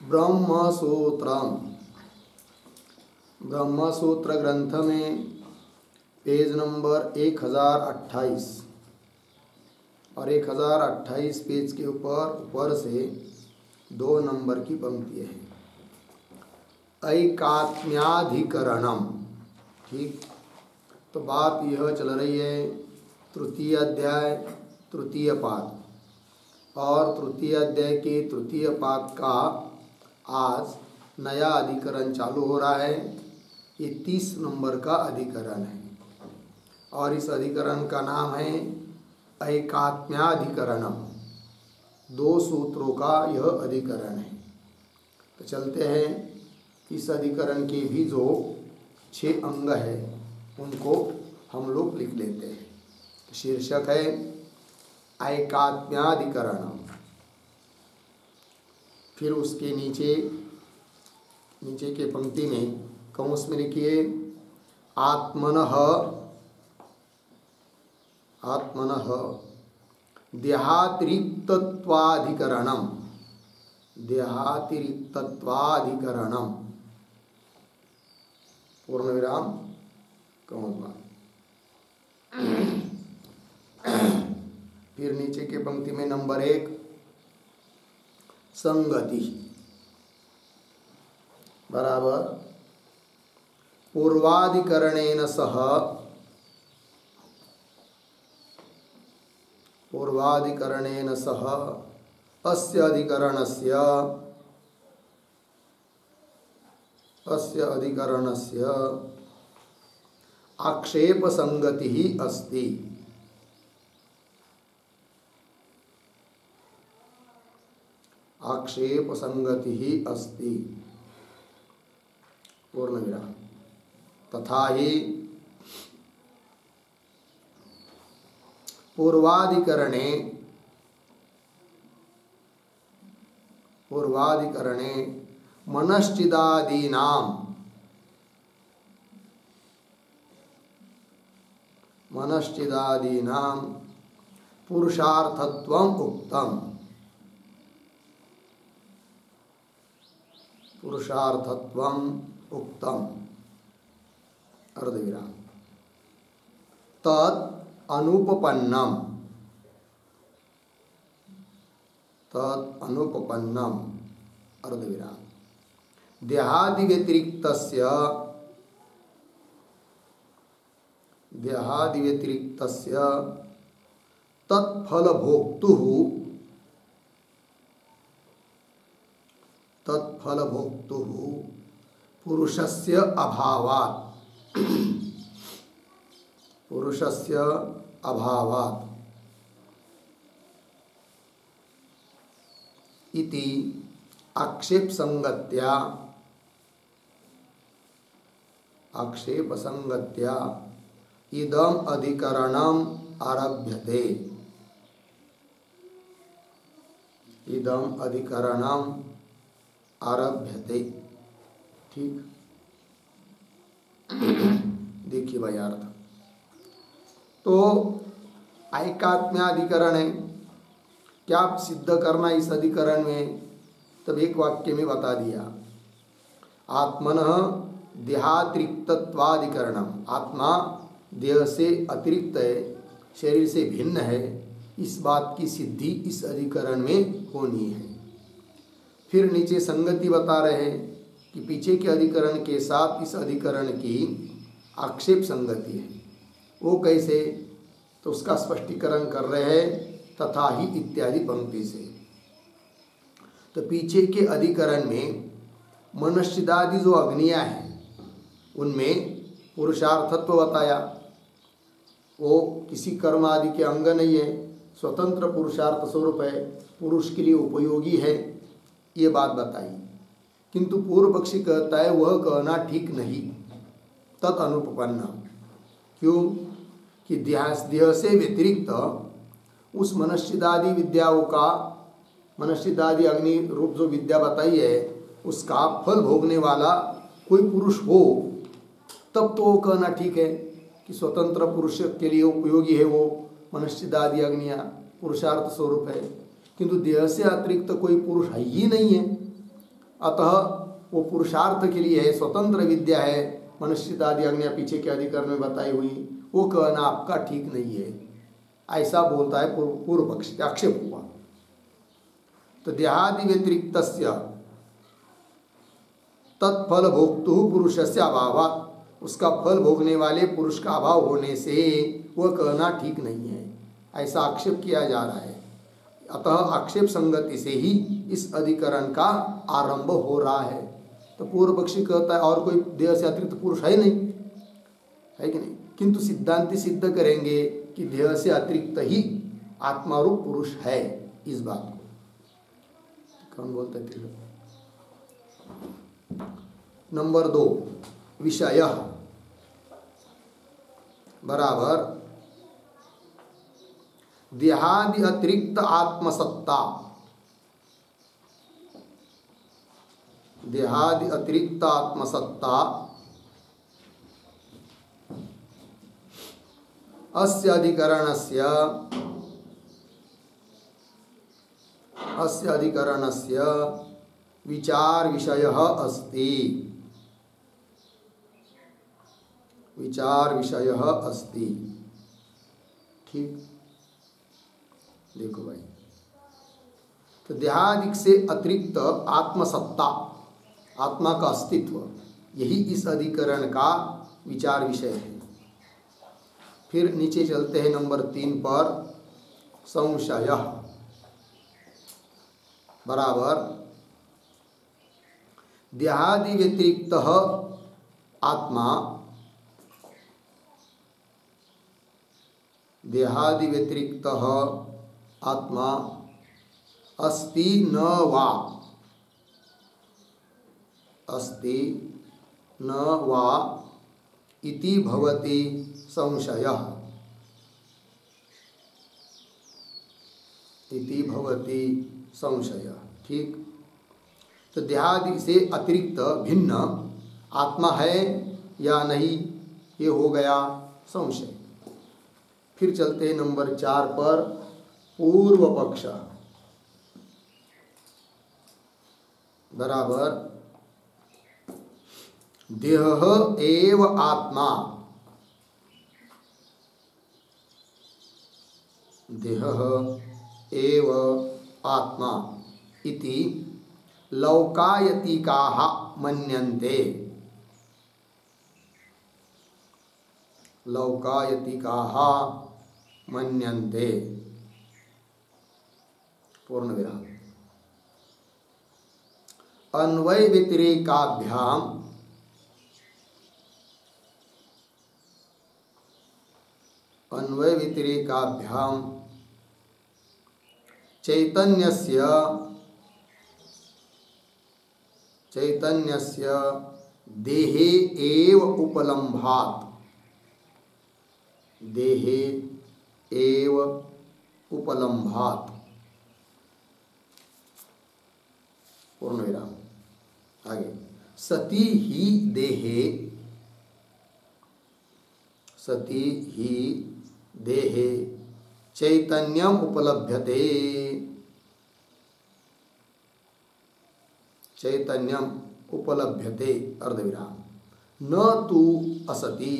ब्रह्मसूत्रम, ब्रह्मसूत्र ग्रंथ में page number 1028 और 1028 पेज के ऊपर से 2 नंबर की पंक्ति है। ऐकात्म्याधिकरणम। ठीक, तो बात यह चल रही है तृतीय अध्याय तृतीय पाद, और तृतीय अध्याय के तृतीय पाद का आज नया अधिकरण चालू हो रहा है। ये 30 नंबर का अधिकरण है और इस अधिकरण का नाम है ऐकात्म्याधिकरणम। 2 सूत्रों का यह अधिकरण है। तो चलते हैं, इस अधिकरण के भी जो 6 अंग है उनको हम लोग लिख लेते हैं। तो शीर्षक है ऐकात्म्याधिकरणम। फिर उसके नीचे के पंक्ति में कौंस में लिखिए आत्मनः देहातिरिक्तत्वाधिकरणम, देहातिरिक्तत्वाधिकरणम, पूर्ण विराम कौंस में। फिर नीचे के पंक्ति में नंबर 1 संगति बराबर पूर्वाधिकरणेन सह, पूर्वाधिकरणेन सह अस्य अधिकरणस्य आक्षेप संगति ही अस्ति। आक्षेप संगति ही अस्ति, पूर्ण विराम। तथा ही पूर्वाधिकरणे मनश्चिदादीनां पुरुषार्थत्वम् उक्तम्, पुरुषार्थत्वम् उक्तम्, अर्धविराम। तत् अनुपपन्नम, तत् अनुपपन्नम, अर्धविराम। देहादि व्यतिरिक्तस्य तत्फलभोक्तुः पुरुषस्य अभावात् इति आक्षेप संगत्या इदम अधिकरणम आरभ्यते, इदम अधिकरणम आरभ्यते। ठीक, देखिए भाई अर्थ तो ऐकात्म्याधिकरण है। क्या सिद्ध करना इस अधिकरण में? तब एक वाक्य में बता दिया, आत्मनः देहातिरिक्तत्वाधिकरणम। आत्मा देह से अतिरिक्त है, शरीर से भिन्न है, इस बात की सिद्धि इस अधिकरण में होनी है। फिर नीचे संगति बता रहे हैं कि पीछे के अधिकरण के साथ इस अधिकरण की आक्षेप संगति है। वो कैसे? तो उसका स्पष्टीकरण कर रहे हैं तथा ही इत्यादि पंक्ति से। तो पीछे के अधिकरण में मनश्चिदादि जो अग्नियां हैं उनमें पुरुषार्थत्व बताया। वो किसी कर्म आदि के अंग नहीं है, स्वतंत्र पुरुषार्थ स्वरूप है, पुरुष के लिए उपयोगी है, ये बात बताई। किंतु पूर्व पक्षी कहता है वह कहना ठीक नहीं, तत् अनुपपन्ना। क्यों? कि देह से व्यतिरिक्त उस मनश्चिदादि विद्याओं का, मनश्चिदादि अग्नि रूप जो विद्या बताई है उसका फल भोगने वाला कोई पुरुष हो तब तो वो कहना ठीक है कि स्वतंत्र पुरुष के लिए उपयोगी है वो मनश्चिदादि अग्नियाँ, पुरुषार्थ स्वरूप है। किंतु देह से अतिरिक्त कोई पुरुष है ही नहीं है, अतः वो पुरुषार्थ के लिए है, स्वतंत्र विद्या है, मनुष्य आदि अग्नि पीछे के अधिकरण में बताई हुई, वो कहना आपका ठीक नहीं है, ऐसा बोलता है पूर्व पक्ष, आक्षेप हुआ। तो देहादि व्यतिरिक्त तत्फल भोक्तु पुरुषस्य अभाव, उसका फल भोगने वाले पुरुष का अभाव होने से वह कहना ठीक नहीं है, ऐसा आक्षेप किया जा रहा है। अतः आक्षेप संगति से ही इस अधिकरण का आरंभ हो रहा है। तो पूर्व पक्षी कहता है और कोई देह से अतिरिक्त पुरुष है नहीं, है कि नहीं, किंतु सिद्धांति सिद्ध करेंगे कि देह से अतिरिक्त ही आत्मारूप पुरुष है। इस बात को कौन बोलता है? नंबर 2 विषय बराबर देहादि अतिरिक्त आत्मसत्ता, देहादि अतिरिक्त आत्मसत्ता अस्य अधिकरणस्य विचार विषयः अस्ति, विचार विषयः अस्ति। ठीक, देखो भाई, तो देहादिक से अतिरिक्त आत्मसत्ता, आत्मा का अस्तित्व, यही इस अधिकरण का विचार विषय है। फिर नीचे चलते हैं नंबर 3 पर, संशय बराबर देहादि व्यतिरिक्त आत्मा, देहादि व्यतिरिक्त आत्मा अस्ति न वा, अस्ति न वा इति भवति संशयः, इति भवति संशयः। ठीक, तो देहादि से अतिरिक्त भिन्न आत्मा है या नहीं, ये हो गया संशय। फिर चलते हैं नंबर 4 पर, पूर्व पक्ष बराबर देह एव आत्मा, देह एव आत्मा इति लौकायतिकाः मन्यन्ते, लौकायतिकाः मन्यन्ते, पूर्ण विराम। अन्वय व्यतिरेकाभ्याम अन्वय व्यतिरेकाभ्याम चैतन्यस्य देहे एव उपलम्भात्, देहे एव उपलम्भात्, पूर्ण विराम। आगे, सती ही देहे, सती ही देहे चैतन्यम उपलभ्यते, चैतन्यम उपलभ्यते अर्धविराम, न तु असति,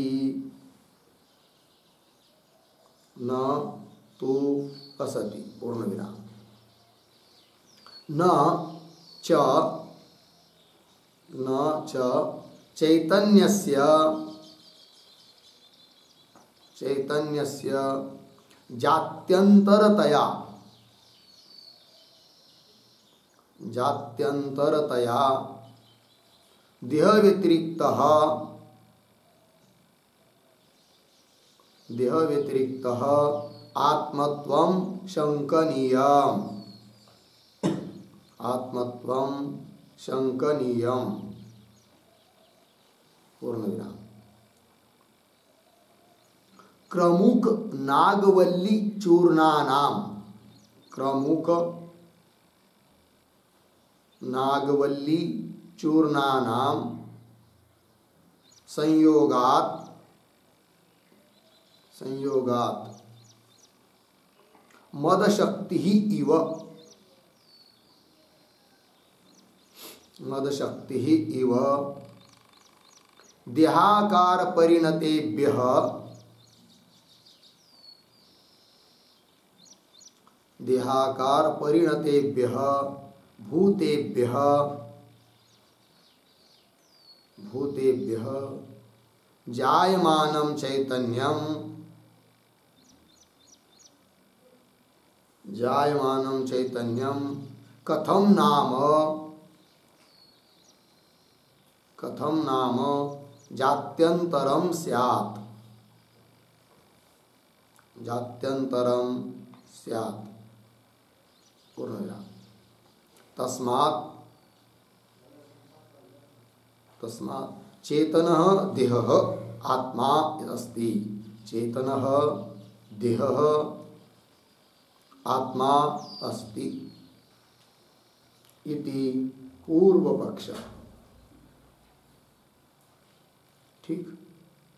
न तु असति, पूर्ण विराम। न च चैतन्यस्य जात्यंतरतया देह व्यतिरिक्तः आत्मत्वं शंकनीयम्, आत्मत्वं शंकनीयम्, पूर्ण विराम। क्रमुक नागवल्ली चूर्णानाम, क्रमुक नागवल्ली चूर्णानाम संयोगात मद शक्ति ही इव, मदशक्ति इव देहाकार परिणतेभ्यः देहाकार परिणतेभ्यः भूतेभ्यः भूतेभ्यः जायमानं चैतन्यं कथं नाम जात्यंतरं स्यात् तस्मात् चेतनः देहः आत्मा अस्ति। चेतनः देहः आत्मा अस्ति इति पूर्व पक्ष। ठीक,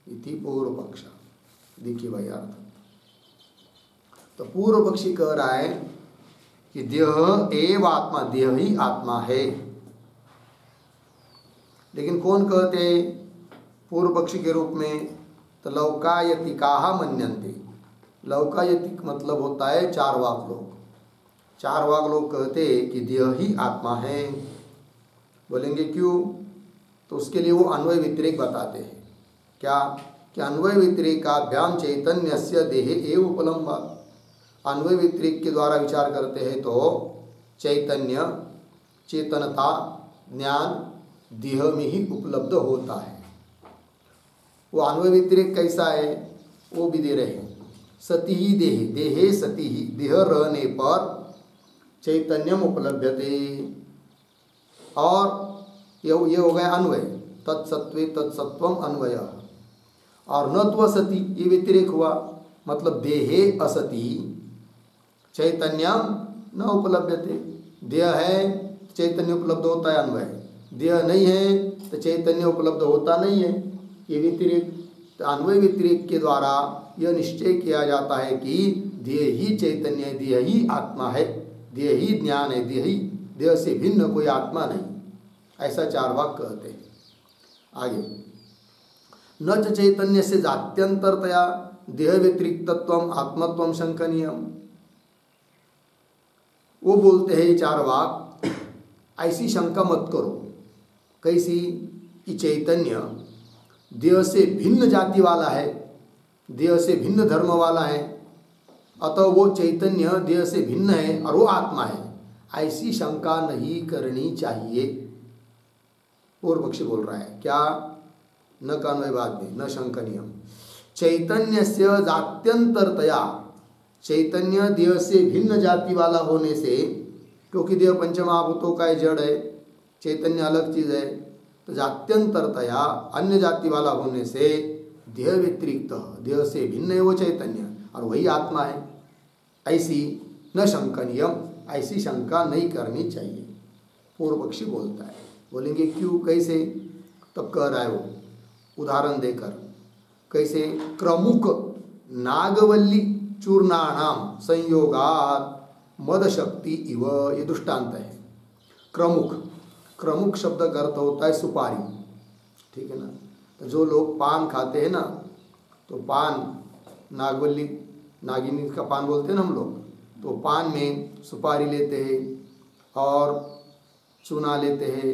इति पूर्व पक्ष। देखिए भाई अर्थ, तो पूर्व पक्षी कह रहा है कि देह एव आत्मा, देह ही आत्मा है। लेकिन कौन कहते पूर्व पक्षी के रूप में? तो लौकायतिकाः मन्यन्ते। लौकायतिक मतलब होता है चारवाक लोग। चारवाक लोग कहते कि देह ही आत्मा है। बोलेंगे क्यों? तो उसके लिए वो अन्वय व्यतिरेक बताते हैं। क्या? कि अन्वय व्यतिरेकाभ्याम चैतन्यस्य देहे एव उपलम्भात्। अन्वय व्यतिरेक के द्वारा विचार करते हैं तो चैतन्य, चेतनता, ज्ञान देह में ही उपलब्ध होता है। वो अन्वय व्यतिरेक कैसा है वो भी दे रहे हैं। सति ही देहे, देहे सति ही, देह रहने पर चैतन्यम उपलभ्यते। और ये हो गया अन्वय, तत्सत्वे तत्सत्वम अन्वय। और न तो असति, ये व्यतिरेक हुआ, मतलब देहे असति चैतन्यम न उपलभ्यते। देह है चैतन्य उपलब्ध होता है, अन्वय। देह नहीं है तो चैतन्य उपलब्ध होता नहीं है, ये व्यतिरेक। तो अन्वय व्यतिरेक के द्वारा यह निश्चय किया जाता है कि देह ही चैतन्य है, देह ही आत्मा है, देह ही ज्ञान है, देह से भिन्न कोई आत्मा नहीं। ऐसा चारवाक कहते हैं। आगे, न च चैतन्य से जात्यंतरतया देह व्यतिरिक्तत्वम आत्मत्वम शंकनीयम। वो बोलते हैं चारवाक, ऐसी शंका मत करो। कैसी? कि चैतन्य देह से भिन्न जाति वाला है, देह से भिन्न धर्म वाला है, अतः वो चैतन्य देह से भिन्न है और वो आत्मा है, ऐसी शंका नहीं करनी चाहिए। पूर्व पक्षी बोल रहा है क्या? न कान्वयवाद में न शंकनीयम। चैतन्य से जात्यंतरतया, चैतन्य देह से भिन्न जाति वाला होने से, क्योंकि देह पंचमहाभूतों का जड़ है, चैतन्य अलग चीज है, तो जात्यंतरतया अन्य जाति वाला होने से देह व्यतिरिक्त, देह से भिन्न है वो चैतन्य और वही आत्मा है, ऐसी न शंकनीयम, ऐसी शंका नहीं करनी चाहिए। पूर्व पक्षी बोलता है। बोलेंगे क्यों, कैसे? तब कह रहा है वो उदाहरण देकर। कैसे? क्रमुक नागवल्ली चूर्णानाम संयोगात मद शक्ति इव, ये दृष्टांत है। क्रमुक, क्रमुक शब्द का अर्थ होता है सुपारी, ठीक है ना। तो जो लोग पान खाते हैं ना, तो पान नागवल्ली, नागिनी का पान बोलते हैं ना हम लोग, तो पान में सुपारी लेते हैं और चूना लेते हैं,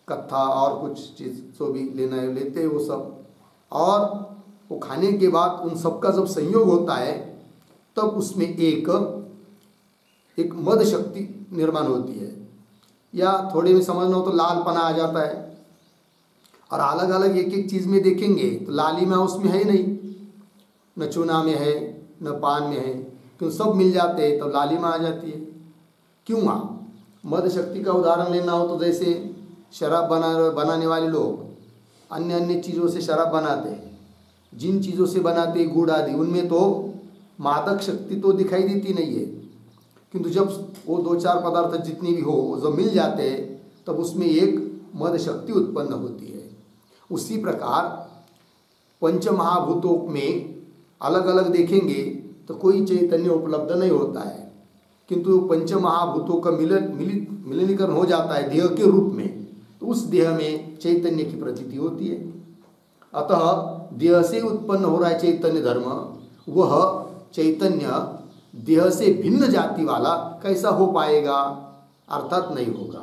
कत्था और कुछ चीज़ जो भी लेना है लेते हैं वो सब, और वो खाने के बाद उन सबका जब संयोग होता है तब उसमें एक मद शक्ति निर्माण होती है, या थोड़े में समझना हो तो लालपना आ जाता है। और अलग अलग एक एक चीज़ में देखेंगे तो लालिमा उसमें है ही नहीं, न चूना में है न पान में है, क्यों सब मिल जाते हैं तो लालिमा आ जाती है। क्यों? मद शक्ति का उदाहरण लेना हो तो जैसे शराब बनाने वाले लोग अन्य अन्य चीज़ों से शराब बनाते हैं, जिन चीज़ों से बनाते हैं गुड़ आदि, उनमें तो मादक शक्ति तो दिखाई देती नहीं है, किंतु जब वो दो चार पदार्थ जितनी भी हो जब मिल जाते हैं तब उसमें एक मद शक्ति उत्पन्न होती है। उसी प्रकार पंचमहाभूतों में अलग अलग देखेंगे तो कोई चैतन्य उपलब्ध नहीं होता है, किंतु पंचमहाभूतों का मिलनीकरण हो जाता है देह के रूप में, तो उस देह में चैतन्य की प्रतीति होती है। अतः देह से उत्पन्न हो रहा है चैतन्य धर्म, वह चैतन्य देह से भिन्न जाति वाला कैसा हो पाएगा, अर्थात नहीं होगा,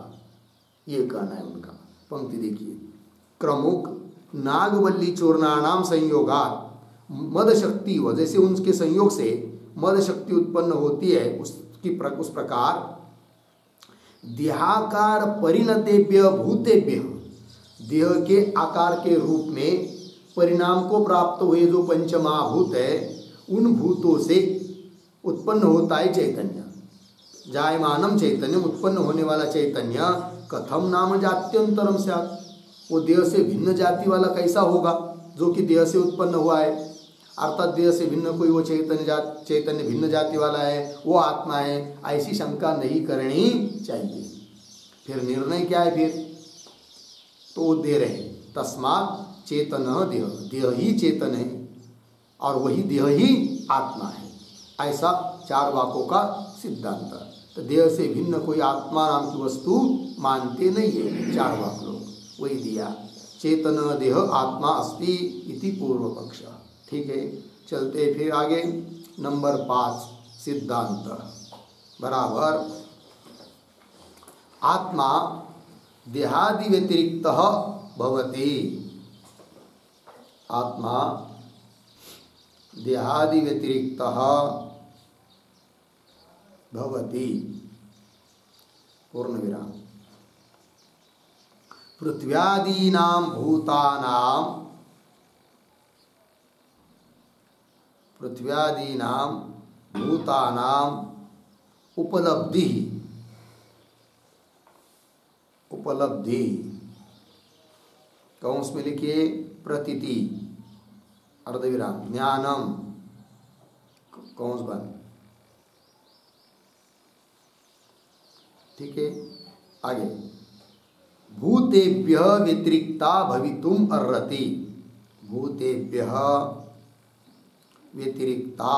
ये कहना है उनका। पंक्ति देखिए, क्रमुक नागवल्ली चूर्णानाम संयोगात मद शक्ति व, जैसे उनके संयोग से मद शक्ति उत्पन्न होती है उस प्रकार देहाकार परिणतेभ्य भूतेभ्य, देह के आकार के रूप में परिणाम को प्राप्त हुए जो पंचमहाभूत है उन भूतों से उत्पन्न होता है चैतन्य। जायमानम चैतन्य, उत्पन्न होने वाला चैतन्य कथम नाम जात्यंतरम स्यात्, वो देह से भिन्न जाति वाला कैसा होगा जो कि देह से उत्पन्न हुआ है, अर्थात देह से भिन्न कोई वो चैतन्य भिन्न जाति वाला है, वो आत्मा है, ऐसी शंका नहीं करनी चाहिए। फिर निर्णय क्या है, फिर तो वो दे रहे तस्मात् चेतन देह, देह ही चेतन है और वही देह ही आत्मा है, ऐसा चार वाकों का सिद्धांत। तो देह से भिन्न कोई आत्मा नाम की वस्तु मानते नहीं है चार वाक लोग, वही दिया चेतन देह आत्मा अस्ति इति पूर्व पक्ष। ठीक है, चलते फिर आगे नंबर 5 सिद्धांत बराबर आत्मा देहादि व्यतिरिक्त भवति, आत्मा देहादि व्यतिरिक्त भवति, पूर्ण विराम। पृथ्व्यादीनां भूतानां, पृथ्व्यादीनां भूतानां उपलब्धि, उपलब्धि कौंस में लिखिए प्रतीति अर्धविराम ज्ञानम कौंस बंद। ठीक है, आगे भूतेभ्य व्यतिरिक्ता भवितुम अर्हति, भूतेभ्य व्यतिरिक्ता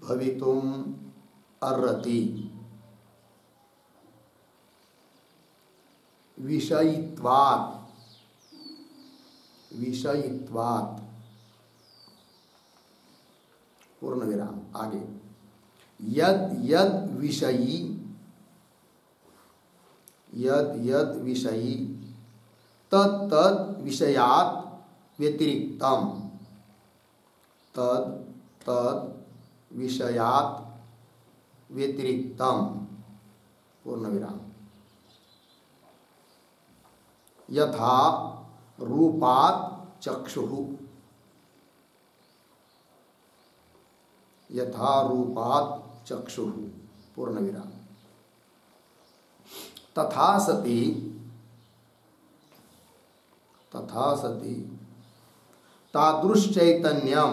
भवितुम अर्हति, विषयित्वात्, विषयित्वात् पूर्ण विराम। आगे यद यद विषयी, यद यद विषयी तद तद विषयात् व्यतिरिक्तम, तद तद विषयात् व्यतिरिक्तम पूर्ण विराम। यथा रूपात् चक्षुः, यथा रूपात् चक्षुः पूर्ण विराम। तथा सति, तथा सति तादृश्चैतन्यम,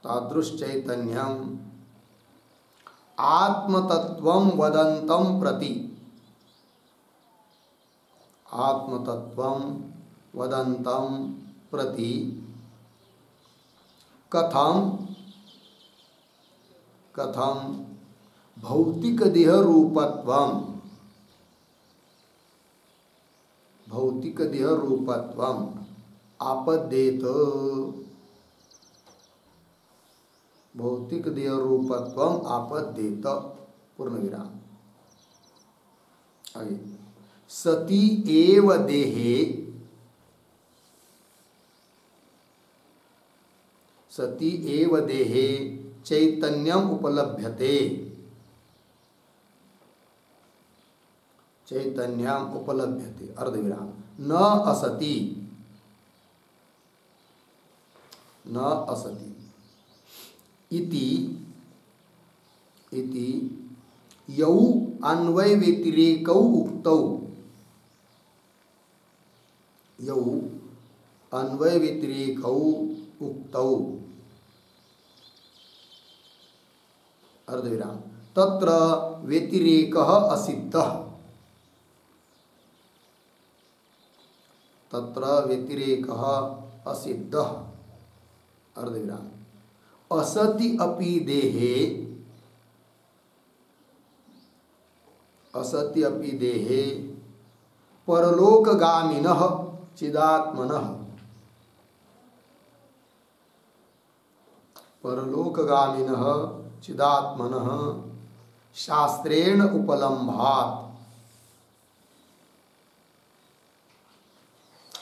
तादृश्चैतन्यम आत्मतत्वं वदन्तं प्रति, आत्मतत्वं वदन्तं प्रति कथम, कथम भौतिक देह रूपत्वम, भौतिक देह रूपत्वम आपद्येत, भौतिक देह रूपत्वम आपद्येत पूर्ण विराम। आगे सति एव देहे, सति एव देहे चैतन्यम उपलभ्यते, चैतन्यम उपलभ्यते अर्धविराम। न असति, न असति इति, इति यौ अन्वय व्यतिरेकौ उक्तौ, यौ अन्वय व्यतिरेकौ उक्तौ अर्धविराम। तत्र व्यतिरेकः असिद्धः, तत्र व्यतिरेकः असिद्धः अर्धविराम। असति अपि देहे, असत्यपि देहे परलोकगामिनः चिदात्मनः परलोकगामिनः चिदात्मनः शास्त्रेण उपलम्भात्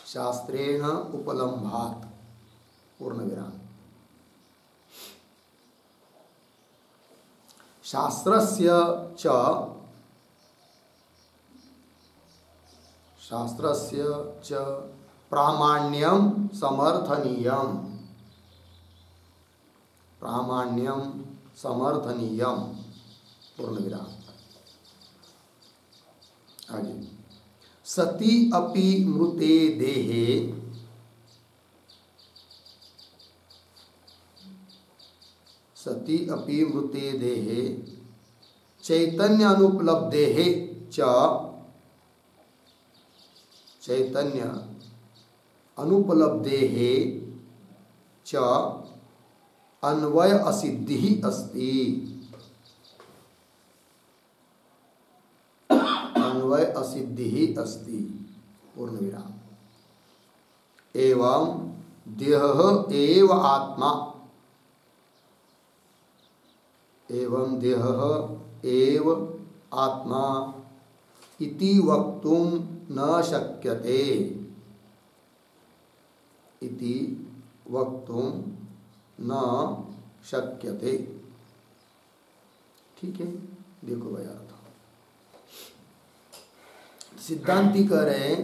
शास्त्रेण उपलम्भात् पूर्णविराम शास्त्रस्य च प्रामाण्यं समर्थनीयम् पूर्णविराम आगे सती अपि मृते देहे चैतन्य अनुपलब्धेः च अन्वय असिद्धिः अस्ति पूर्णविराम एवं देहः एव आत्मा इति वक्तुं न शक्यते ठीक है। देखो भाई अर्थ सिद्धांती कह रहे हैं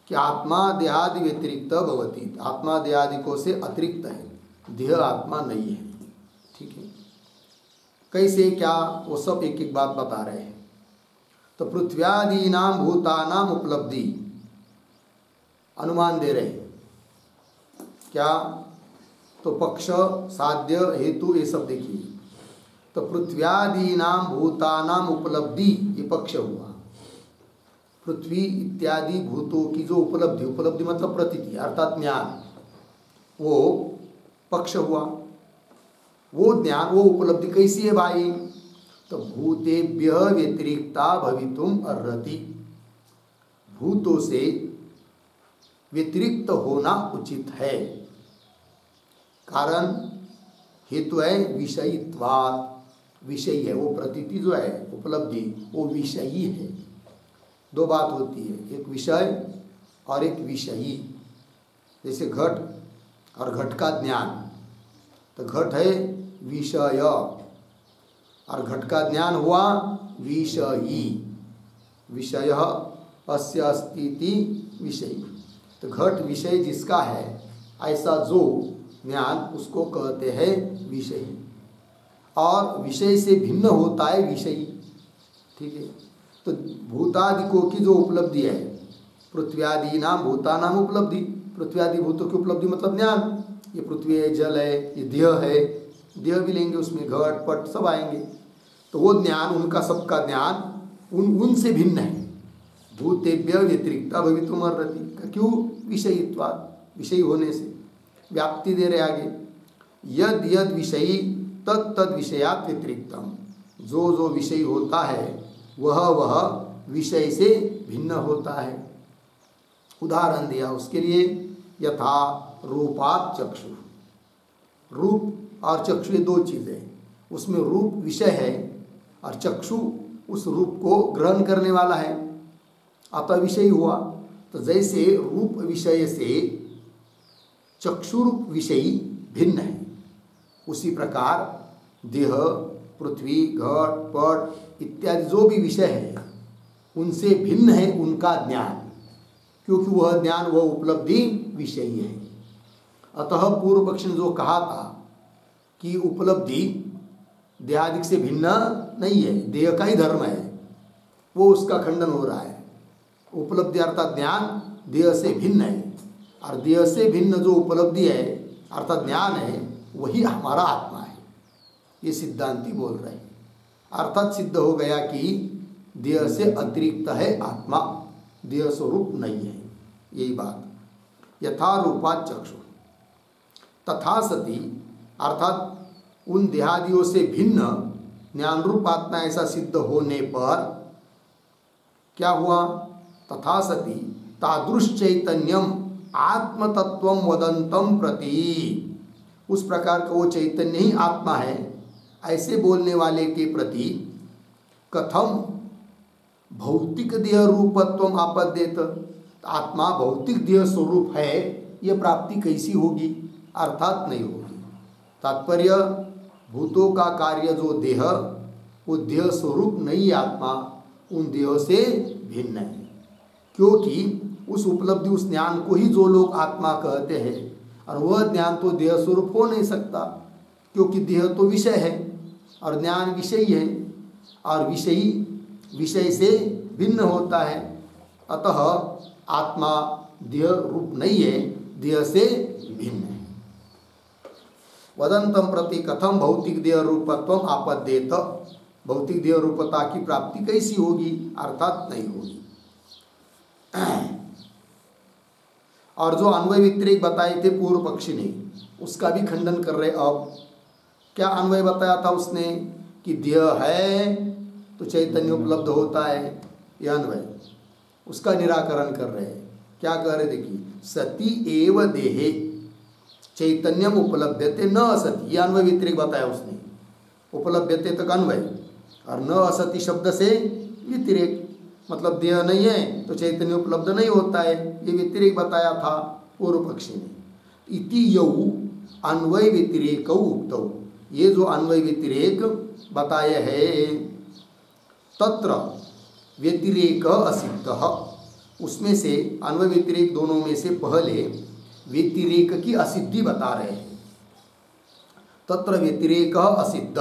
कि आत्मा देहादि व्यतिरिक्त भवति, आत्मा देहादिकों से अतिरिक्त है, देह आत्मा नहीं है। ठीक है, कैसे क्या वो सब एक एक बात बता रहे हैं। तो पृथ्व्यादीनाम भूतानाम उपलब्धि अनुमान दे रहे हैं क्या, तो पक्ष साध्य हेतु ये सब देखिए। तो पृथ्व्यादीनाम भूतानाम उपलब्धि ये पक्ष हुआ, पृथ्वी इत्यादि भूतों की जो उपलब्धि मतलब प्रतीति अर्थात ज्ञान, वो पक्ष हुआ। वो ज्ञान वो उपलब्धि कैसी है भाई, तो भूतेभ्य व्यतिरिक्ता भवितुम अर्हति, भूतों से व्यतिरिक्त होना उचित है। कारण हेतु है विषयित्वात्, विषयी है वो प्रतीति जो है उपलब्धि वो विषयी है। दो बात होती है, एक विषय और एक विषयी। जैसे घट और घट का ज्ञान, तो घट है विषय और घट का ज्ञान हुआ विषयी, विषय अस्य अस्ति विषयी। तो घट विषय जिसका है ऐसा जो ज्ञान उसको कहते हैं विषयी, और विषय से भिन्न होता है विषयी। ठीक है, तो भूतादिकों की जो उपलब्धि है, पृथ्व्यादि नाम भूतानाम उपलब्धि, पृथ्व्यादि भूतों की उपलब्धि मतलब ज्ञान। ये पृथ्वी है, जल है, ये देह है, देह भी लेंगे उसमें घट पट सब आएंगे। तो वो ज्ञान उनका सबका ज्ञान उनसे भिन्न है। भूतेभ्य व्यतिरिक्ता भवितुम अर्हति, क्यों विषयित्वात्, विषयी होने से। व्याप्ति दे रहे आगे, यद यद विषयी तद तद विषयात् व्यतिरिक्तम, जो जो विषयी होता है वह विषय से भिन्न होता है। उदाहरण दिया उसके लिए, यथा रूपात् चक्षु, रूप और चक्षु ये दो चीज़ें, उसमें रूप विषय है और चक्षु उस रूप को ग्रहण करने वाला है, अतः विषय हुआ। तो जैसे रूप विषय से चक्षुरूप विषयी भिन्न है, उसी प्रकार देह, पृथ्वी, घट पट इत्यादि जो भी विषय है उनसे भिन्न है उनका ज्ञान, क्योंकि वह ज्ञान वह उपलब्धि विषयी है। अतः पूर्व पक्ष ने जो कहा था कि उपलब्धि देहादिक से भिन्न नहीं है, देह का ही धर्म है, वो उसका खंडन हो रहा है। उपलब्धि अर्थात ज्ञान देह से भिन्न है, और देह से भिन्न जो उपलब्धि है अर्थात ज्ञान है वही हमारा आत्मा है, ये सिद्धांती बोल रहे हैं। अर्थात सिद्ध हो गया कि देह से अतिरिक्त है आत्मा, देह स्वरूप नहीं है, यही बात। यथा रूपात् चक्षु तथा सती, अर्थात उन देहादियों से भिन्न ज्ञान रूप आत्मा ऐसा सिद्ध होने पर क्या हुआ? तथा सति तादृश चैतन्यम आत्मतत्वम वदंतम प्रति, उस प्रकार का वो चैतन्य ही आत्मा है ऐसे बोलने वाले के प्रति कथम भौतिक देह रूपत्वम आपद्येत, आत्मा भौतिक देह स्वरूप है यह प्राप्ति कैसी होगी? अर्थात नहीं होगी। तात्पर्य भूतों का कार्य जो देह, वो देह स्वरूप नहीं, आत्मा उन देह से भिन्न है। क्योंकि उस उपलब्धि, उस ज्ञान को ही जो लोग आत्मा कहते हैं, और वह ज्ञान तो देह स्वरूप हो नहीं सकता, क्योंकि देह तो विषय है और ज्ञान विषयी है, और विषयी विषय से भिन्न होता है। अतः आत्मा देह रूप नहीं है, देह से भिन्न है। वदंतम प्रति कथम भौतिक देह रूपत्वम आपद्येत, भौतिक देह रूपता की प्राप्ति कैसी होगी? अर्थात नहीं होगी। और जो अन्वय व्यतिरेक बताए थे पूर्व पक्षी ने, उसका भी खंडन कर रहे। अब क्या अन्वय बताया था उसने कि देह है तो चैतन्य उपलब्ध होता है, यह अन्वय, उसका निराकरण कर रहे हैं। क्या कह रहे? देखिए, सति एव देहे चैतन्यम उपलब्धते न असति, यह अन्वय व्यतिरेक बताया उसने। उपलब्धते तक अन्वय, और न असति शब्द से व्यतिरेक, मतलब देह नहीं है तो चैतन्य उपलब्ध नहीं होता है, ये व्यतिरेक बताया था पूर्व पक्षी ने। इति यौ अन्वय व्यतिरेक उक्तौ, ये जो अन्वय व्यतिरेक बताया है, तत्र व्यतिरेक असिद्ध, उसमें से अन्वय व्यतिरेक दोनों में से पहले व्यतिरेक की असिद्धि बता रहे हैं। तत्र व्यतिरेक असिद्ध,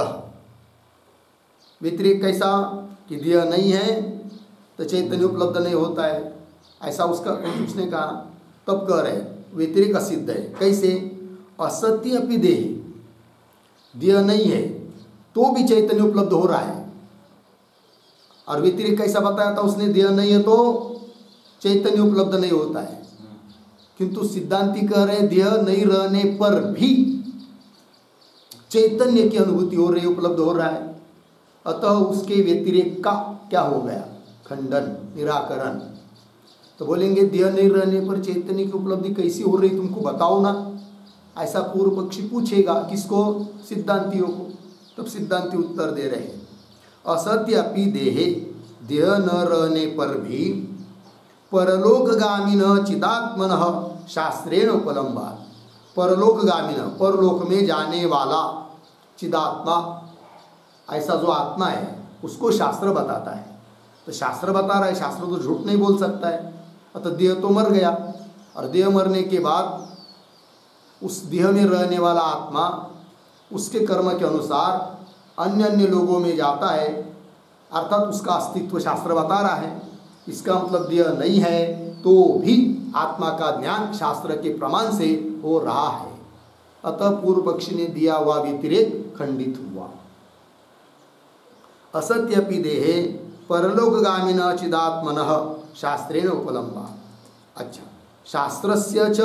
व्यतिरेक कैसा? कि देह नहीं है तो चैतन्य उपलब्ध नहीं होता है, ऐसा उसका उसने कहा। तब कह रहे व्यतिरेक असिद्ध है। कैसे? असत्य अपि देह, देह नहीं है तो भी चैतन्य उपलब्ध हो रहा है। और व्यतिरेक कैसा बताया था उसने? देह नहीं है तो चैतन्य उपलब्ध नहीं होता है। किंतु सिद्धांती कह रहे देह नहीं रहने पर भी चैतन्य की अनुभूति हो रही, उपलब्ध हो रहा है। अतः उसके व्यतिरेक का क्या हो गया? खंडन, निराकरण। तो बोलेंगे देह नहीं रहने पर चैतन्य की उपलब्धि कैसी हो रही, तुमको बताओ ना, ऐसा पूर्व पक्षी पूछेगा। किसको? सिद्धांतियों को। तब सिद्धांति उत्तर दे रहे हैं, असत्य अपि देहे, देह न रहने पर भी परलोकगामिन चिदात्मन शास्त्रेण उपलम्बात्, परलोकगामिन, परलोक में जाने वाला चिदात्मा, ऐसा जो आत्मा है उसको शास्त्र बताता है। तो शास्त्र बता रहा है, शास्त्र तो झूठ नहीं बोल सकता है। अतः देह तो मर गया, और देह मरने के बाद उस देह में रहने वाला आत्मा उसके कर्म के अनुसार अन्य अन्य लोगों में जाता है, अर्थात उसका अस्तित्व शास्त्र बता रहा है। इसका मतलब देह नहीं है तो भी आत्मा का ज्ञान शास्त्र के प्रमाण से हो रहा है। अतः पूर्व पक्षी ने दिया हुआ व्यतिरेक खंडित हुआ। असत्यपि देहे परलोकगामिन चिदात्मनः शास्त्रेण उपलम्बा। अच्छा, शास्त्रस्य च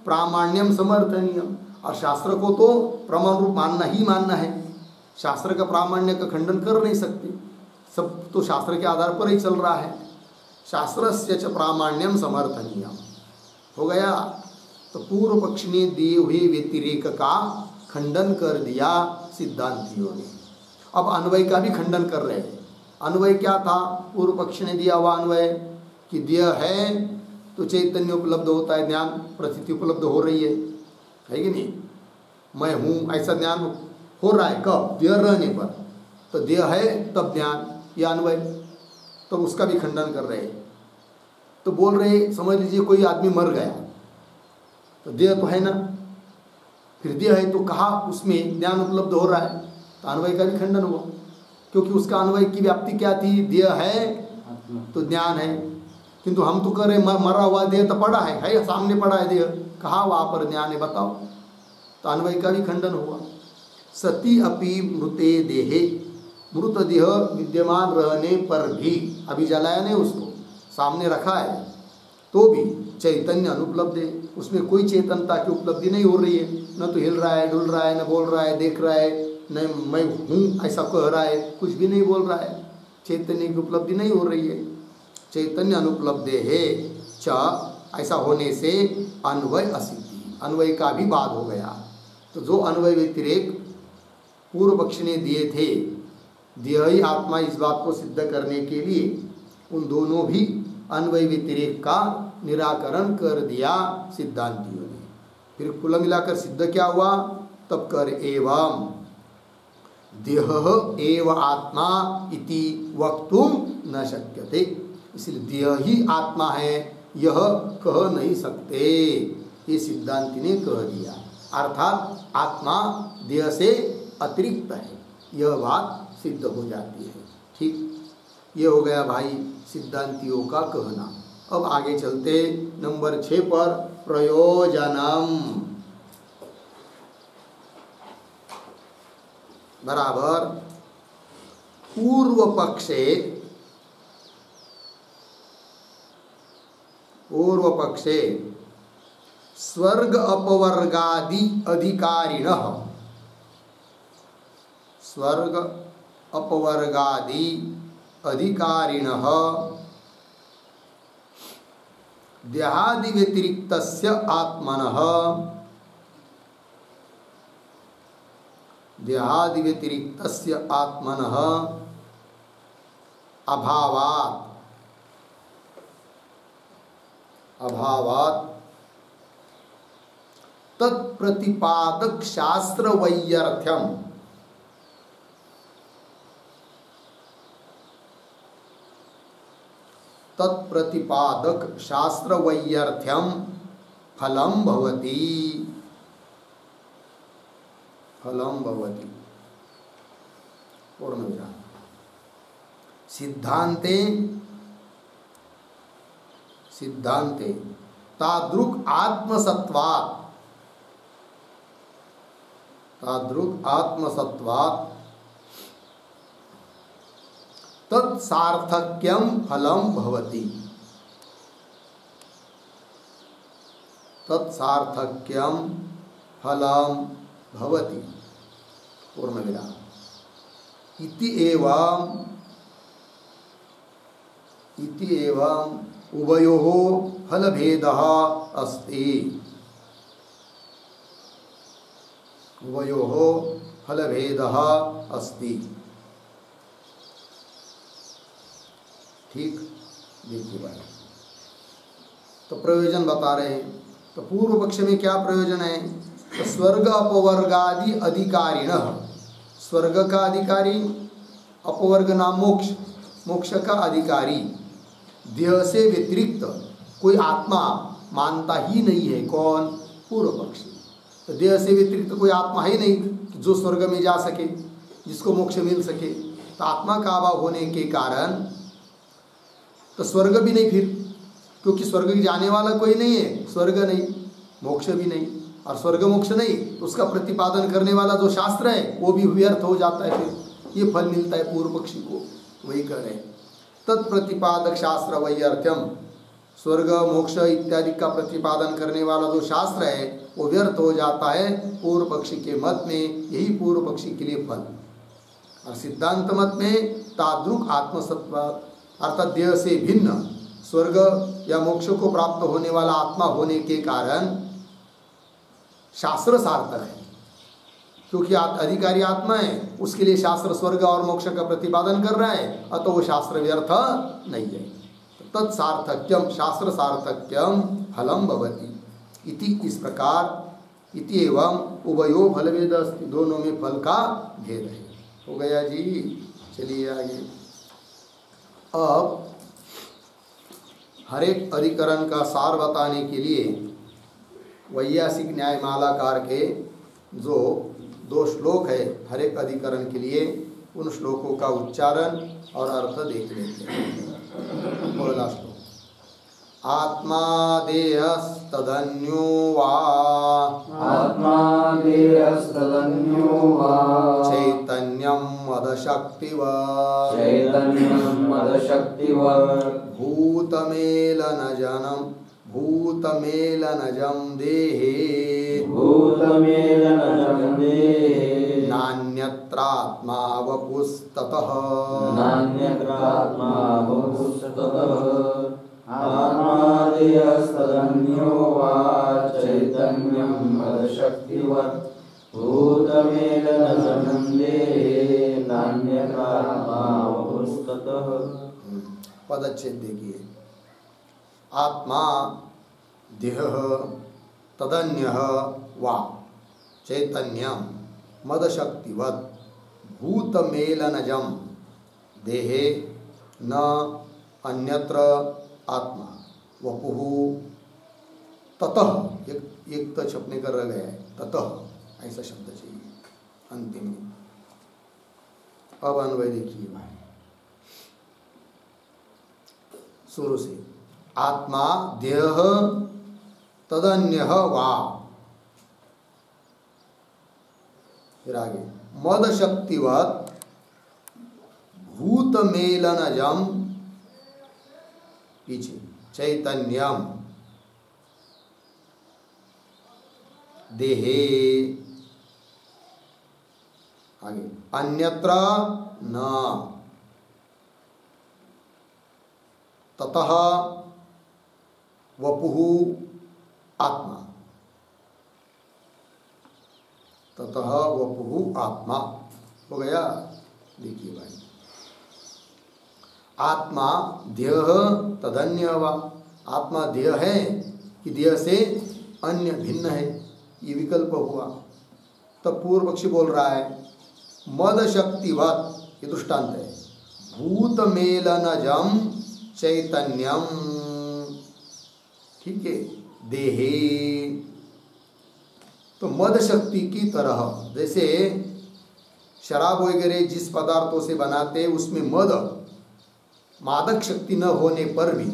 प्रामाण्यम समर्थनीयम, और शास्त्र को तो प्रमाण रूप मानना ही मानना है। शास्त्र का प्रामाण्य का खंडन कर नहीं सकते, सब तो शास्त्र के आधार पर ही चल रहा है। शास्त्रस्य च प्रामाण्यम समर्थनीयम हो गया। तो पूर्व पक्ष ने दिए हुए व्यतिरेक का खंडन कर दिया सिद्धांतियों ने। अब अन्वय का भी खंडन कर रहे हैं। अन्वय क्या था? पूर्व पक्ष ने दिया हुआ अन्वय कि देह है तो चैतन्य उपलब्ध होता है, ज्ञान प्रतीति उपलब्ध हो रही है कि नहीं? मैं हूँ ऐसा ज्ञान हो रहा है। कब? देह रहने पर। तो देह है तब ज्ञान, यह अन्वय। तो उसका भी खंडन कर रहे हैं। तो बोल रहे, समझ लीजिए कोई आदमी मर गया तो देह तो है ना, फिर देह है तो कहा उसमें ज्ञान उपलब्ध हो रहा है, तो अन्वय का भी खंडन हुआ। क्योंकि उसका अन्वय की व्याप्ति क्या थी? देह है तो ज्ञान है। किंतु हम तो कह रहे मरा हुआ देह तो पड़ा है सामने पड़ा है देह, कहाँ वहाँ पर ज्ञान है बताओ? तो अन्वय का भी खंडन हुआ। सती अपि मृते देहे, मृत देह विद्यमान रहने पर भी, अभी जलाया नहीं उसको, सामने रखा है तो भी चैतन्य अनुपलब्ध है, उसमें कोई चेतनता की उपलब्धि नहीं हो रही है। न तो हिल रहा है, डुल रहा है, न बोल रहा है, देख रहा है, न मैं हूँ ऐसा कह रहा है, कुछ भी नहीं बोल रहा है, चैतन्य की उपलब्धि नहीं हो रही है। चैतन्य अनुपलब्धे है च, ऐसा होने से अन्वय असिद्धि, अन्वय का भी बाद हो गया। तो जो अन्वय व्यतिरेक पूर्व पक्ष ने दिए थे देह ही आत्मा, इस बात को सिद्ध करने के लिए उन दोनों भी अन्वय व्यतिरेक का निराकरण कर दिया सिद्धांतियों ने। फिर कुल मिलाकर सिद्ध क्या हुआ? तब कर एवं देह एव आत्मा इति वक्तुम न शक्यते, इसलिए देह ही आत्मा है यह कह नहीं सकते, ये सिद्धांति ने कह दिया। अर्थात आत्मा देह से अतिरिक्त है, यह बात सिद्ध हो जाती है। ठीक, ये हो गया भाई सिद्धांतियों का कहना। अब आगे चलते नंबर 6 पर, प्रयोजनम बराबर पूर्व पक्षे स्वर्ग अपवर्गादि अधिकारिणः, स्वर्ग अपवर्गादि अधिकारिणः देहादि व्यतिरिक्तस्य आत्मनः, देहादि व्यतिरिक्तस्य आत्मनः अभावात्, अभावात् तत्प्रतिपादक शास्त्र वैयर्थ्यम, तत्प्रतिपादक शास्त्र वैयर्थ्यम फलम भवति, फलम भवति। पूर्ण विराम। सिद्धांते सिद्धांते तादृक् आत्मसत्वात्, तादृक् आत्मसत्वात् तत्सार्थक्यम फलम भवति, तत्सार्थक्यम फलम भवति। पूर्ण विराम। इति एवं उभयोः फलभेदः अस्ति, उभयोः फलभेदः अस्ति। ठीक, देखिए भाई, तो प्रयोजन बता रहे हैं। तो पूर्व पक्ष में क्या प्रयोजन है? तो स्वर्ग अपवर्गादि अधिकारिणः, स्वर्ग का अधिकारी, अपवर्ग नाम मोक्ष, मोक्ष का अधिकारी देह से व्यतिरिक्त कोई आत्मा मानता ही नहीं है। कौन? पूर्व पक्षी। तो देह से व्यतिरिक्त कोई आत्मा है नहीं जो स्वर्ग में जा सके, जिसको मोक्ष मिल सके। तो आत्मा का अभाव होने के कारण तो स्वर्ग भी नहीं, फिर क्योंकि स्वर्ग की जाने वाला कोई नहीं है, स्वर्ग नहीं, मोक्ष भी नहीं, और स्वर्ग मोक्ष नहीं, तो उसका प्रतिपादन करने वाला जो शास्त्र है वो भी व्यर्थ हो जाता है। फिर ये फल मिलता है पूर्व पक्षी को। वही कह रहे हैं तत्प्रतिपादक शास्त्र वैयर्थ्यम, स्वर्ग मोक्ष इत्यादि का प्रतिपादन करने वाला जो शास्त्र है वो व्यर्थ हो जाता है पूर्व पक्षी के मत में। यही पूर्व पक्षी के लिए फल। और सिद्धांत मत में तादृक् आत्मसत्व, अर्थात देह से भिन्न स्वर्ग या मोक्ष को प्राप्त होने वाला आत्मा होने के कारण शास्त्र सार्थक है, क्योंकि अधिकारी आत्मा है, उसके लिए शास्त्र स्वर्ग और मोक्ष का प्रतिपादन कर रहा है, अतः वो शास्त्र व्यर्थ नहीं है। तत्सार्थक्यम, शास्त्र सार्थक्यम फलम भवति इति, इस प्रकार। इति एवं उभयो फलभेद अस्ति, दोनों में फल का भेद है। हो गया जी, चलिए आगे। अब हर एक अधिकरण का सार बताने के लिए वैयासिक न्यायमालाकार के जो 2 श्लोक है हर एक अधिकरण के लिए, उन श्लोकों का उच्चारण और अर्थ देख लेते हैं। पहला श्लोक, आत्मा देहस्तदन्यो वा, आत्मा देहस्तदन्यो वा, चैतन्यं मदशक्तिवत्, चैतन्यं मदशक्तिवत्, भूतमेलनजं देहे, भूतमेलनजं देहे, नान्यत्रात्मा वपुस्ततः नान्यत्रात्मा वपुस्ततः आत्मादेयस्तदन्यो वा चैतन्यं मदशक्तिवत् भूतमेलनजनं देहे नान्यत्रात्मा वपुस्ततः। पदच्छेद देखिए। आत्मा देह तदन्यः वा चैतन्यम मदशक्तिवत् भूतमेलनजं देहे न अन्यत्र आत्मा वपुः ततः, एक तो छपने का रह गया है, ततः ऐसा शब्द चाहिए अंतिम में। अब अन्वय देखिए भाई, शुरू से। आत्मा देह तदन्यः वा, फिर आगे मद शक्तिवत् भूतमेलनजं, पीछे चैतन्यम देहे, आगे अन्यत्र न ततः वपुः आत्मा, ततः वपुः आत्मा हो गया। देखिए भाई, आत्मा देह तदन्य वा, आत्मा देह है कि देह से अन्य भिन्न है, ये विकल्प हुआ। तब पूर्व पक्षी बोल रहा है मद शक्तिवत्, ये दृष्टांत है, भूतमेलनजं चैतन्यम, ठीक है, देहे। तो मद शक्ति की तरह, जैसे शराब वगैरह जिस पदार्थों से बनाते उसमें मद, मादक शक्ति न होने पर भी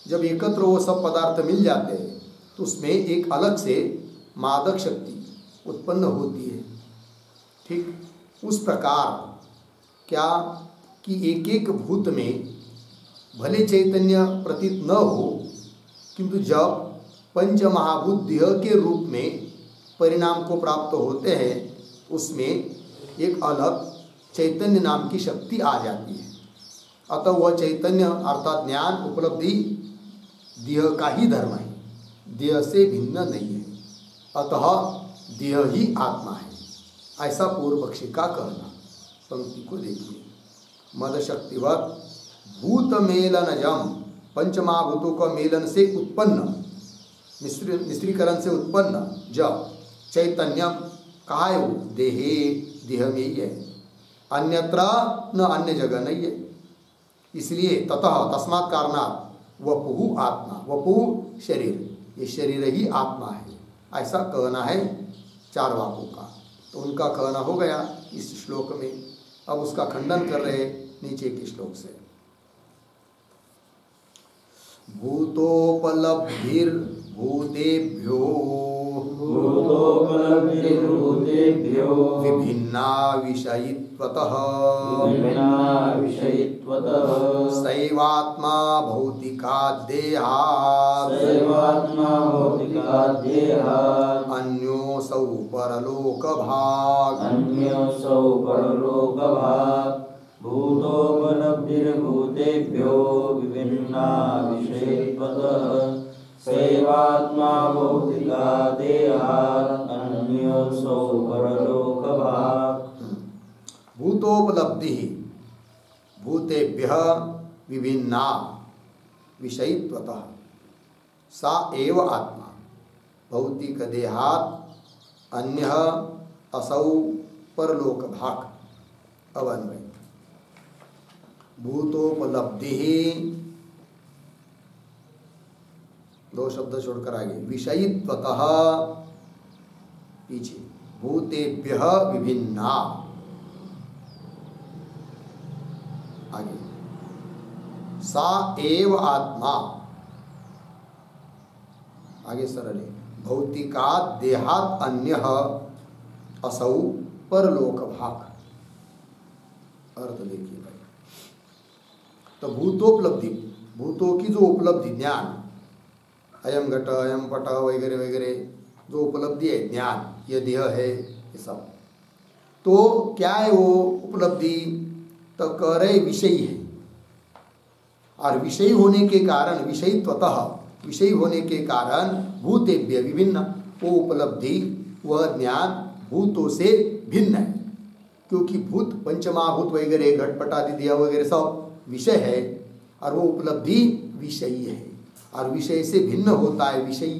जब एकत्र वो सब पदार्थ मिल जाते हैं तो उसमें एक अलग से मादक शक्ति उत्पन्न होती है। ठीक उस प्रकार क्या कि एक एक भूत में भले चैतन्य प्रतीत न हो, किंतु जब पंच महाभूत देह के रूप में परिणाम को प्राप्त होते हैं उसमें एक अलग चैतन्य नाम की शक्ति आ जाती है। अतः वह चैतन्य अर्थात ज्ञान उपलब्धि देह का ही धर्म है, देह से भिन्न नहीं है, अतः देह ही आत्मा है, ऐसा पूर्व पक्षी का कहना। पंक्ति को देखिए, मद शक्तिवत् भूतमेलनजं, पंचमहाभूतों का मेलन से उत्पन्न, मिश्रीकरण से उत्पन्न जब चैतन्यम, कहा है वो, देहे, देह में ही है, अन्यत्र न अन्य जगह नहीं है। इसलिए ततः तस्मात् कारणात् वपुः आत्मा, वपु शरीर, ये शरीर ही आत्मा है, ऐसा कहना है चारवाकों का। तो उनका कहना हो गया इस श्लोक में। अब उसका खंडन कर रहे नीचे के श्लोक से। भूतोपलब्धिर्भूतेभ्यो भूतोपलब्धिर्भूतेभ्यो विभिन्ना विषयित्वतः सैवात्मा भौतिकाद्देहात् अन्योऽसौ परलोकभाक् भूतोपलब्धिर्भूतेभ्यो विभिन्ना विषयित्वतः सैवात्मा भौतिकाद्देहात् अन्योऽसौ परलोकभाक्। भूतोपलब्धि भूतेभ्यः विभिन्ना विषयित्वतः सा एव आत्मा भौतिक देहात् अन्यः असौ परलोकभाक्। अब अन्वय, भूतोपलब्धि, दो शब्द छोड़कर आगे, विषयित्वतः, पीछे भूतेभ्यः विभिन्ना, आगे सा एव आत्मा, आगे सरल है, भौतिकात् देहात् अन्यः असौ परलोकभाक्। अर्थ देखिए भाई, तो भूतोपलब्धि, भूतों की जो उपलब्धि ज्ञान, अयम घट अयम पट वगैरह वगैरह जो उपलब्धि है ज्ञान, ये देह है, ये सब तो क्या है वो उपलब्धि? तो कह रहे विषयी है, और विषयी होने के कारण, विषयीत्वतः विषयी होने के कारण भूतेभ्य विभिन्न, वो उपलब्धि वह ज्ञान भूतों से भिन्न है। क्योंकि भूत पंचमहाभूत वगैरह घटपट आदि दिया वगैरह सब विषय है, और वो उपलब्धि विषयी है, और विषय से भिन्न होता है विषयी,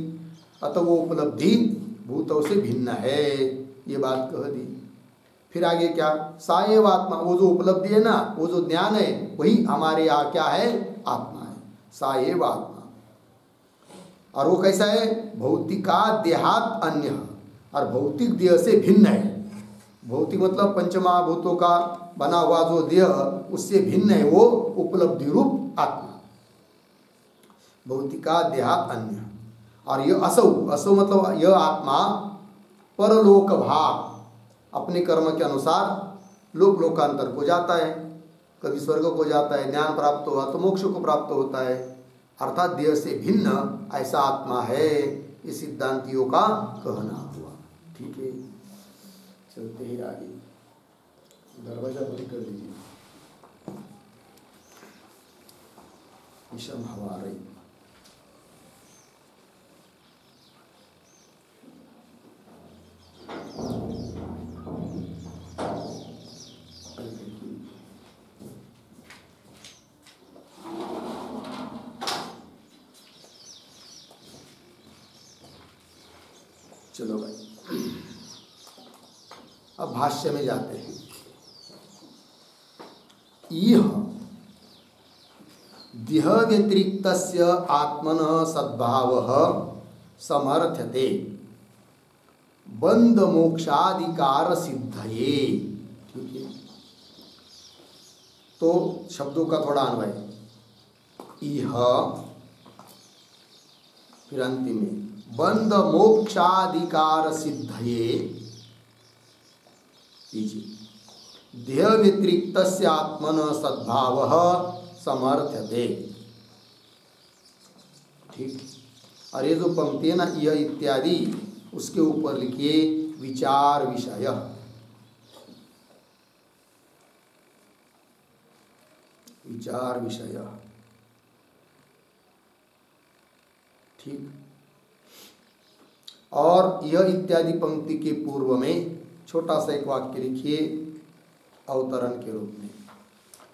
अतः वो उपलब्धि भूतों से भिन्न है, ये बात कह दी। फिर आगे क्या? सा एव आत्मा, वो जो उपलब्धि है ना, वो जो ज्ञान है वही हमारे यहाँ क्या है? आत्मा है। सा एव आत्मा, और वो कैसा है? भौतिका देहात अन्य, और भौतिक देह से भिन्न है। भौतिक मतलब पंचमहाभूतों का बना हुआ जो देह, उससे भिन्न है वो उपलब्धि रूप आत्मा। भौतिका देहात अन्य, और यह असौ, असौ मतलब यह आत्मा परलोक भाग, अपने कर्म के अनुसार लोक लोकांतर को जाता है, कभी स्वर्ग को जाता है, ज्ञान प्राप्त हुआ तो मोक्ष को प्राप्त होता है, अर्थात देह से भिन्न ऐसा आत्मा है, ये सिद्धांतियों का कहना हुआ। ठीक है, चलते ही आगे, दरवाजा बंद कर लीजिए, विषम हवा रही। चलो भाई, अब भाष्य में जाते हैं। यह देह व्यतिरिक्तस्य आत्मनः सद्भावः समर्थ्यते बंध मोक्षाधिकार सिद्धये। ठीक है, तो शब्दों का थोड़ा अन्वय। इह, फिर अंतिम में बंध मोक्षाधिकार सिद्धये, देह व्यतिरिक्तस्य आत्मनः सद्भावः समर्थ्यते। ठीक, और ये जो पंक्ति है ना, यह इत्यादि, उसके ऊपर लिखिए विचार विषय। विचार विषय, ठीक। और यह इत्यादि पंक्ति के पूर्व में छोटा सा एक वाक्य लिखिए अवतरण के रूप में।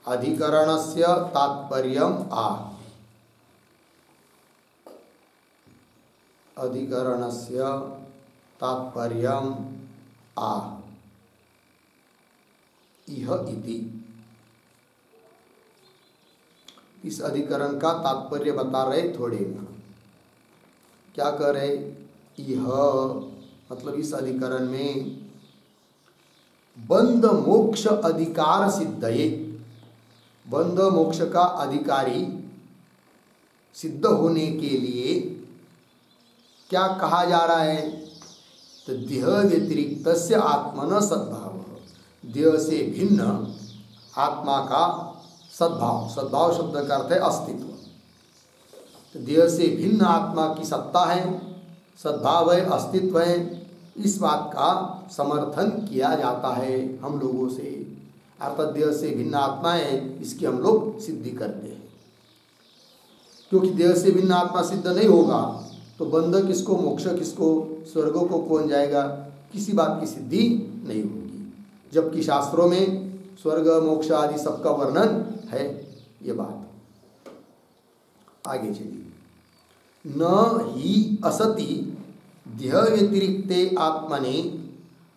अधिकरणस्य तात्पर्यम आह, अधिकरणस्य तात्पर्यम आह इह इति। इस अधिकरण का तात्पर्य बता रहे थोड़े में। क्या कह रहे? यह मतलब इस अधिकरण में बंध मोक्ष अधिकार सिद्धये, बंध मोक्ष का अधिकारी सिद्ध होने के लिए क्या कहा जा रहा है? तो देह व्यतिरिक्तस्य आत्मन सद्भाव, देह से भिन्न आत्मा का सद्भाव। सद्भाव शब्द का अर्थ है अस्तित्व। तो देह से भिन्न आत्मा की सत्ता है, सद्भाव है, अस्तित्व है, इस बात का समर्थन किया जाता है हम लोगों से। अर्थात देह से भिन्न आत्मा है, इसकी हम लोग सिद्धि करते हैं। क्योंकि देह से भिन्न आत्मा सिद्ध नहीं होगा तो बंध किसको, मोक्ष किसको, स्वर्गों को कौन जाएगा? किसी बात की सिद्धि नहीं होगी। जबकि शास्त्रों में स्वर्ग मोक्ष आदि सबका वर्णन है। ये बात आगे चलिए। न ही असति देह व्यतिरिक्ते आत्मने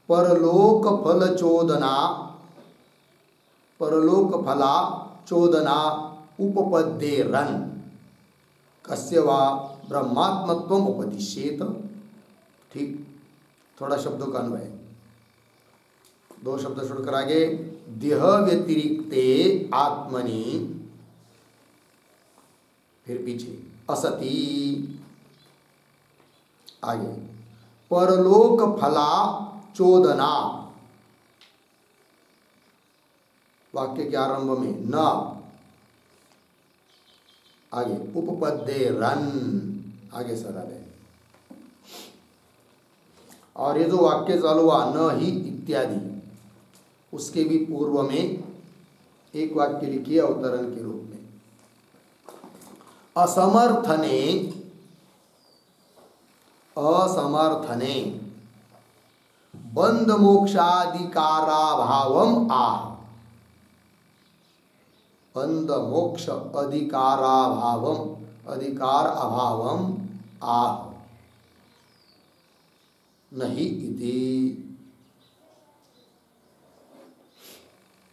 परलोक फल चोदना, परलोक फला चोदना उपपद्येरन कस्य वा ब्रह्मात्मत्वम उपदिश्येत। ठीक, थोड़ा शब्दों का अन्वय, दो शब्द छोड़कर आगे। देह व्यतिरिक्ते आत्मनि, फिर पीछे असति, आगे परलोक फला चोदना, वाक्य के आरंभ में न, आगे उपपद्येरन, आगे सरल है। और ये जो वाक्य चालू हुआ न ही इत्यादि, उसके भी पूर्व में एक वाक्य लिखिए अवतरण के रूप में। असमर्थने बंध मोक्षाधिकाराभावम आह। बंध मोक्ष अधिकाराभावम, अधिकार अभावम आह। नहीं इति,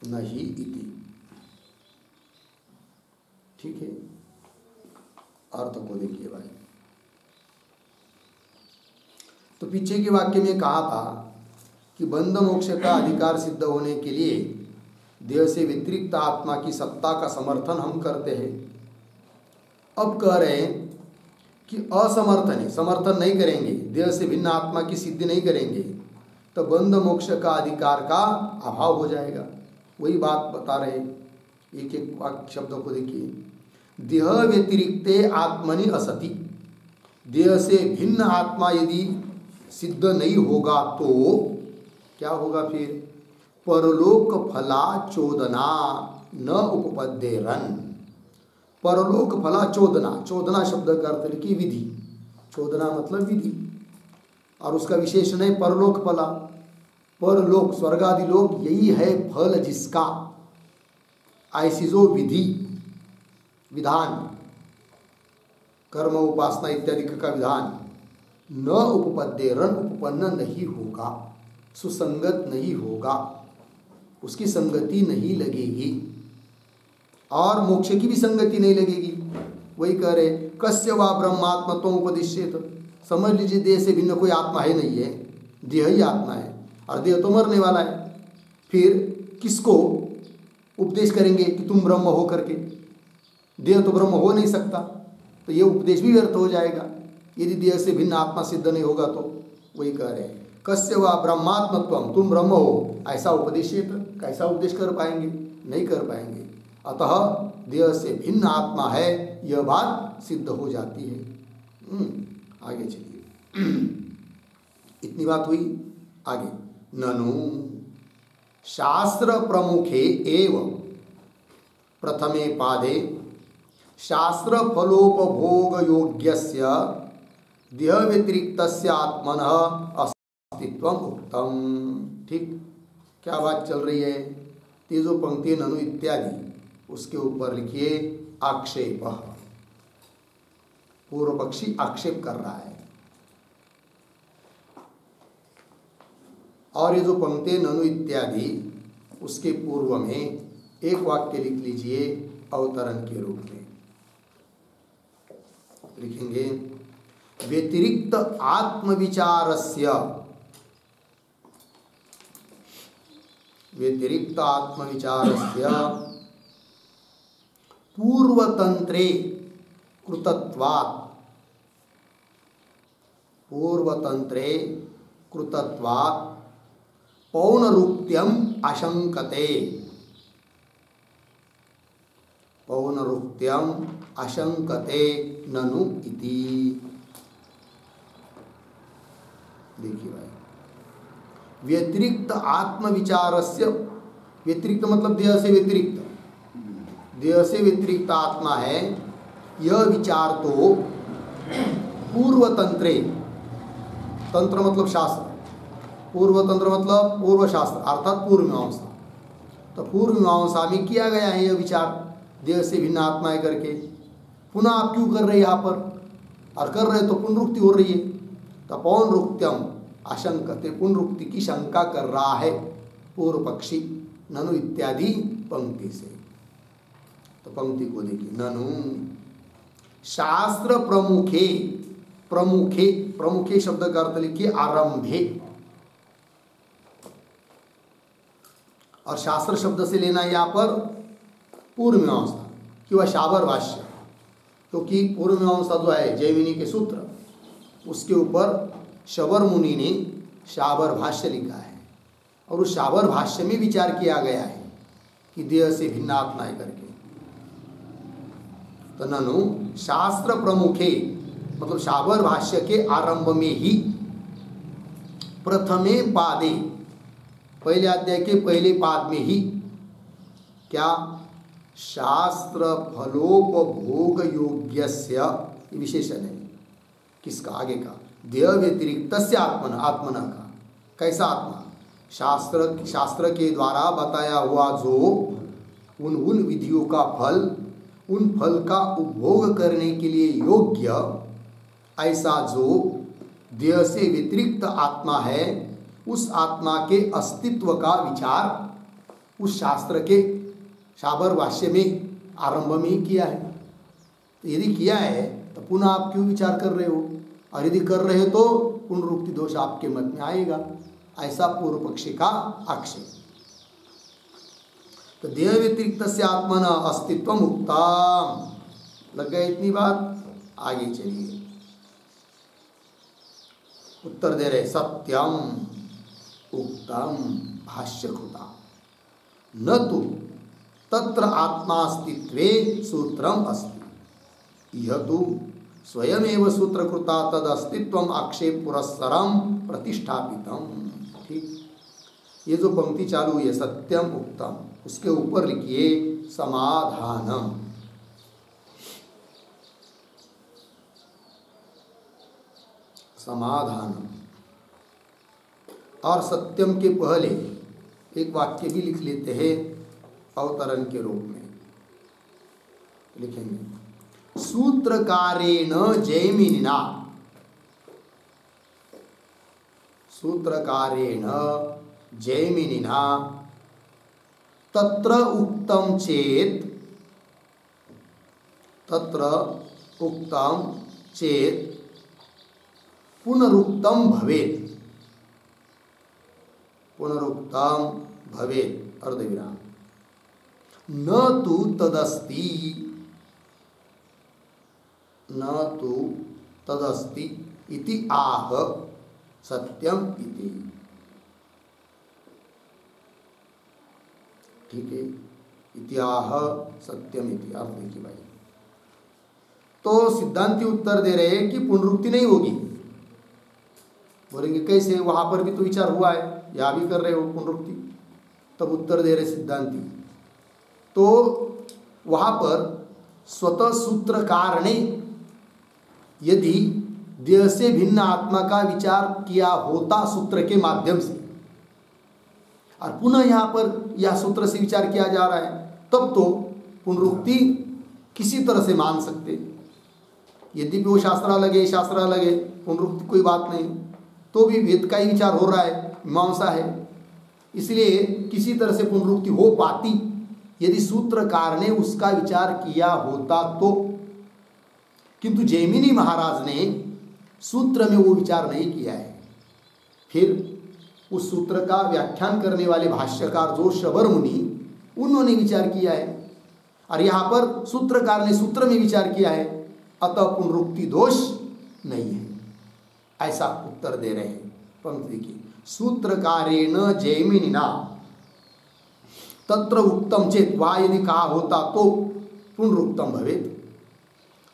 नहीं इति। ठीक है, अर्थ को देखिए भाई। तो पीछे के वाक्य में कहा था कि बंध मोक्ष का अधिकार सिद्ध होने के लिए देह से व्यतिरिक्त आत्मा की सत्ता का समर्थन हम करते हैं। अब कह रहे हैं कि असमर्थन है, समर्थन नहीं करेंगे, देह से भिन्न आत्मा की सिद्धि नहीं करेंगे तो बंध मोक्ष का अधिकार का अभाव हो जाएगा। वही बात बता रहे हैं। एक एक वाक्य शब्दों को देखिए। देह व्यतिरिक्ते आत्मनि असति, देह से भिन्न आत्मा यदि सिद्ध नहीं होगा तो क्या होगा फिर? परलोक फला चोदना न उपपद्येरन। परलोक फला चोदना, चोदना शब्द का अर्थ लिखिए विधि। चोदना मतलब विधि, और उसका विशेषण है परलोक फला। परलोक स्वर्ग आदि लोक यही है फल जिसका, ऐसी जो विधि विधान कर्म उपासना इत्यादि का विधान न उपपद्येरन, उपपन्न नहीं होगा, सुसंगत नहीं होगा, उसकी संगति नहीं लगेगी और मोक्ष की भी संगति नहीं लगेगी। वही कह रहे कस्य वा ब्रह्मात्मत्वमुपदिश्येत। समझ लीजिए देह से भिन्न कोई आत्मा है नहीं है, देह ही आत्मा है और देह तो मरने वाला है। फिर किसको उपदेश करेंगे कि तुम ब्रह्म हो करके? देह तो ब्रह्म हो नहीं सकता, तो ये उपदेश भी व्यर्थ हो जाएगा यदि देह से भिन्न आत्मा सिद्ध नहीं होगा तो। वही कह रहे हैं कस्य वा ब्रह्मात्मत्वम, तुम ब्रह्म हो, ऐसा उपदेशित कैसा उपदेश कर पाएंगे? नहीं कर पाएंगे। अतः देह से भिन्न आत्मा है यह बात सिद्ध हो जाती है। आगे चलिए। इतनी बात हुई। आगे ननु शास्त्र प्रमुखे एव प्रथमे पादे शास्त्र फलोपभोग योग्यस्य देह व्यतिरिक्तस्य आत्मनः अस्तित्वम उक्तम। ठीक, क्या बात चल रही है? ये जो पंक्ति ननु इत्यादि उसके ऊपर लिखिए आक्षेप। पूर्व पक्षी आक्षेप कर रहा है। और ये जो पंक्ति ननु इत्यादि उसके पूर्व में एक वाक्य लिख लीजिए अवतरण के रूप में। लिखेंगे व्यतिरिक्त आत्मविचारस्य, व्यतिरिक्त आत्मविचारस्य पूर्वतंत्रे कृतत्वात्, पूर्वतंत्रे कृतत्वात् पौनरुक्त्यम आशंकते, पौनरुक्त्यम आशंकते ननु इति। देखिए भाई, व्यतिरिक्त आत्मविचारस्य, व्यतिरिक्त मतलब देह से व्यतिरिक्त, देह से व्यतिरिक्त आत्मा है यह विचार तो पूर्वतंत्रे, तंत्र मतलब शास्त्र, पूर्वतंत्र मतलब पूर्व शास्त्र अर्थात पूर्व मीमांसा। तो पूर्व मीमांसा में किया गया है यह विचार देह से भिन्न आत्मा है करके। पुनः आप क्यों कर रहे हैं यहाँ पर? और कर रहे तो पुनरुक्ति हो रही है। तो पौनरुक्त्यम आशंकते, पुनरुक्ति की शंका कर रहा है पूर्व पक्षी ननु इत्यादि पंक्ति से। तो पंक्ति को देखिए, ननु शास्त्र प्रमुखे, प्रमुखे, प्रमुखे शब्द का अर्थ लिखिए आरंभे, और शास्त्र शब्द से लेना यहाँ पर पूर्व मीमांसा कि वह शाबर भाष्य, क्योंकि पूर्व मीमांसा जो है जैमिनी के सूत्र उसके ऊपर शबर मुनि ने शाबर भाष्य लिखा है और उस शाबर भाष्य में विचार किया गया है कि देह से भिन्न आत्मा है करके। तो ननु शास्त्र प्रमुखे मतलब शाबर भाष्य के आरंभ में ही प्रथमे पादे, पहले अध्याय के पहले पाद में ही क्या शास्त्र फलोपभोग योग्यस्य विशेषण है। किसका? आगे का देह व्यतिरिक्त आत्मना का। कैसा आत्मा? शास्त्र के द्वारा बताया हुआ जो उन विधियों का फल, उन फल का उपभोग करने के लिए योग्य ऐसा जो देह से व्यतिरिक्त आत्मा है, उस आत्मा के अस्तित्व का विचार उस शास्त्र के शाबर भाष्य में आरंभ में ही किया है। तो यदि किया है तो पुनः आप क्यों विचार कर रहे हो? और यदि कर रहे हो तो पुनरुक्ति दोष आपके मत में आएगा, ऐसा पूर्व पक्षी का आक्षेप। तो देह व्यतिरिक्त से आत्मन अस्तित्व उक्तम। लग गए इतनी बात? आगे चलिए, उत्तर दे रहे सत्यम उक्तम भाष्यकृता न तो तत्र आत्मास्तित्वे सूत्रम अस्ति, यह तो स्वयमेव सूत्रकृता तद अस्तित्वम आक्षेप पुरस्सरम प्रतिष्ठापितम। ठीक, ये जो पंक्ति चालू हुई है सत्यम उक्तम, उसके ऊपर लिखिए समाधानम। समाधानम और सत्यम के पहले एक वाक्य भी लिख लेते हैं अवतरण के रूप में। लिखेंगे सूत्रकारेण जैमिनिना, सूत्रकारेण जैमिनिना तत्र उक्तम चेत, तत्र उक्तम चेत पुनरुक्तम भवेत्, पुनरुक्तम भवेत् अर्धविराम, न तु तदस्ति, न तु तदस्ति इति आह सत्यम इति। ठीक है, इत्याह सत्यम इति अर्थ देखिए भाई। तो सिद्धांती उत्तर दे रहे हैं कि पुनरुक्ति नहीं होगी। बोलेंगे कैसे? वहां पर भी तो विचार हुआ है, यहां भी कर रहे हो पुनरुक्ति। तब उत्तर दे रहे सिद्धांती, तो वहां पर स्वतः सूत्रकार ने यदि देह से भिन्न आत्मा का विचार किया होता सूत्र के माध्यम से, और पुनः यहाँ पर यह सूत्र से विचार किया जा रहा है, तब तो पुनरुक्ति किसी तरह से मान सकते। यदि भी वो शास्त्र अलग है, पुनरुक्ति कोई बात नहीं, तो भी वेद का ही विचार हो रहा है, मीमांसा है, इसलिए किसी तरह से पुनरुक्ति हो पाती यदि सूत्रकार ने उसका विचार किया होता तो। किंतु जैमिनी महाराज ने सूत्र में वो विचार नहीं किया है। फिर उस सूत्र का व्याख्यान करने वाले भाष्यकार जो शबर मुनि, उन्होंने विचार किया है, और यहाँ पर सूत्रकार ने सूत्र में विचार किया है, अतः पुनरुक्ति दोष नहीं है, ऐसा उत्तर दे रहे हैं। पंक्ति देखिए, सूत्रकारेण जैमिनिना तत्र उक्तम चेत, वहाँ यदि कहा होता तो पुनरुक्तम भवेत्,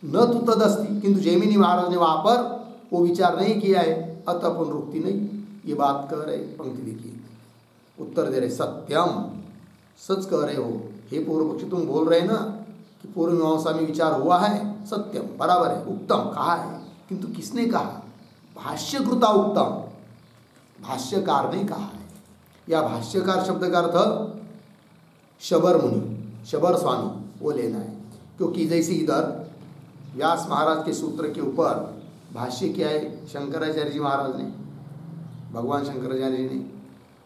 न तो तदस्ति, किंतु जैमिनी महाराज ने वहाँ पर वो विचार नहीं किया है, अतः पुनरुक्ति नहीं, ये बात कह रहे। पंक्ति देखिए, उत्तर दे रहे सत्यम, सच कह रहे हो हे पूर्व पक्षी, तुम बोल रहे ना कि पूर्व मीमांसा में विचार हुआ है, सत्यम बराबर है, उत्तम कहा है, किंतु किसने कहा? भाष्यकृता उत्तम, भाष्यकार ने कहा है। या भाष्यकार शब्द का अर्थ शबर मुनि, शबर स्वामी, वो लेना है, क्योंकि जैसे इधर व्यास महाराज के सूत्र के ऊपर भाष्य किया है शंकराचार्य जी महाराज ने, भगवान शंकराचार्य जी ने,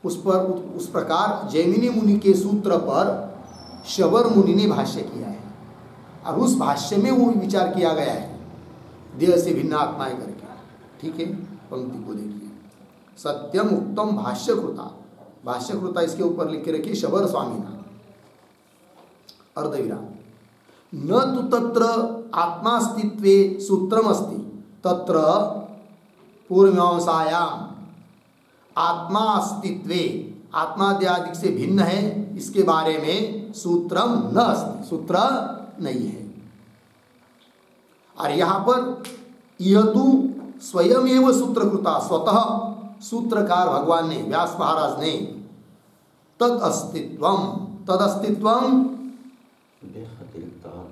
उस प्रकार जैमिनी मुनि के सूत्र पर शबर मुनि ने भाष्य किया है, और उस भाष्य में वो विचार किया गया है देह से भिन्न आत्माएं करके। ठीक है, पंक्ति को देखिए, सत्यम उत्तम भाष्यकृता, भाष्यकृता इसके ऊपर लिख के रखिए शबर स्वामी ना, अर्धविराम, न तो तत्र आत्मास्तित्वे सूत्रमस्ति, तत्र पूर्वमीमांसायाम आत्मा अस्तित्वे, आत्माद्यादिक से भिन्न है, इसके बारे में सूत्रम न अस्ति, सूत्र नहीं है। और यहाँ पर यह तो स्वयं एवं सूत्रकृता, स्वतः सूत्रकार भगवान ने, व्यास महाराज ने तद अस्तित्वम, तद अस्तित्वम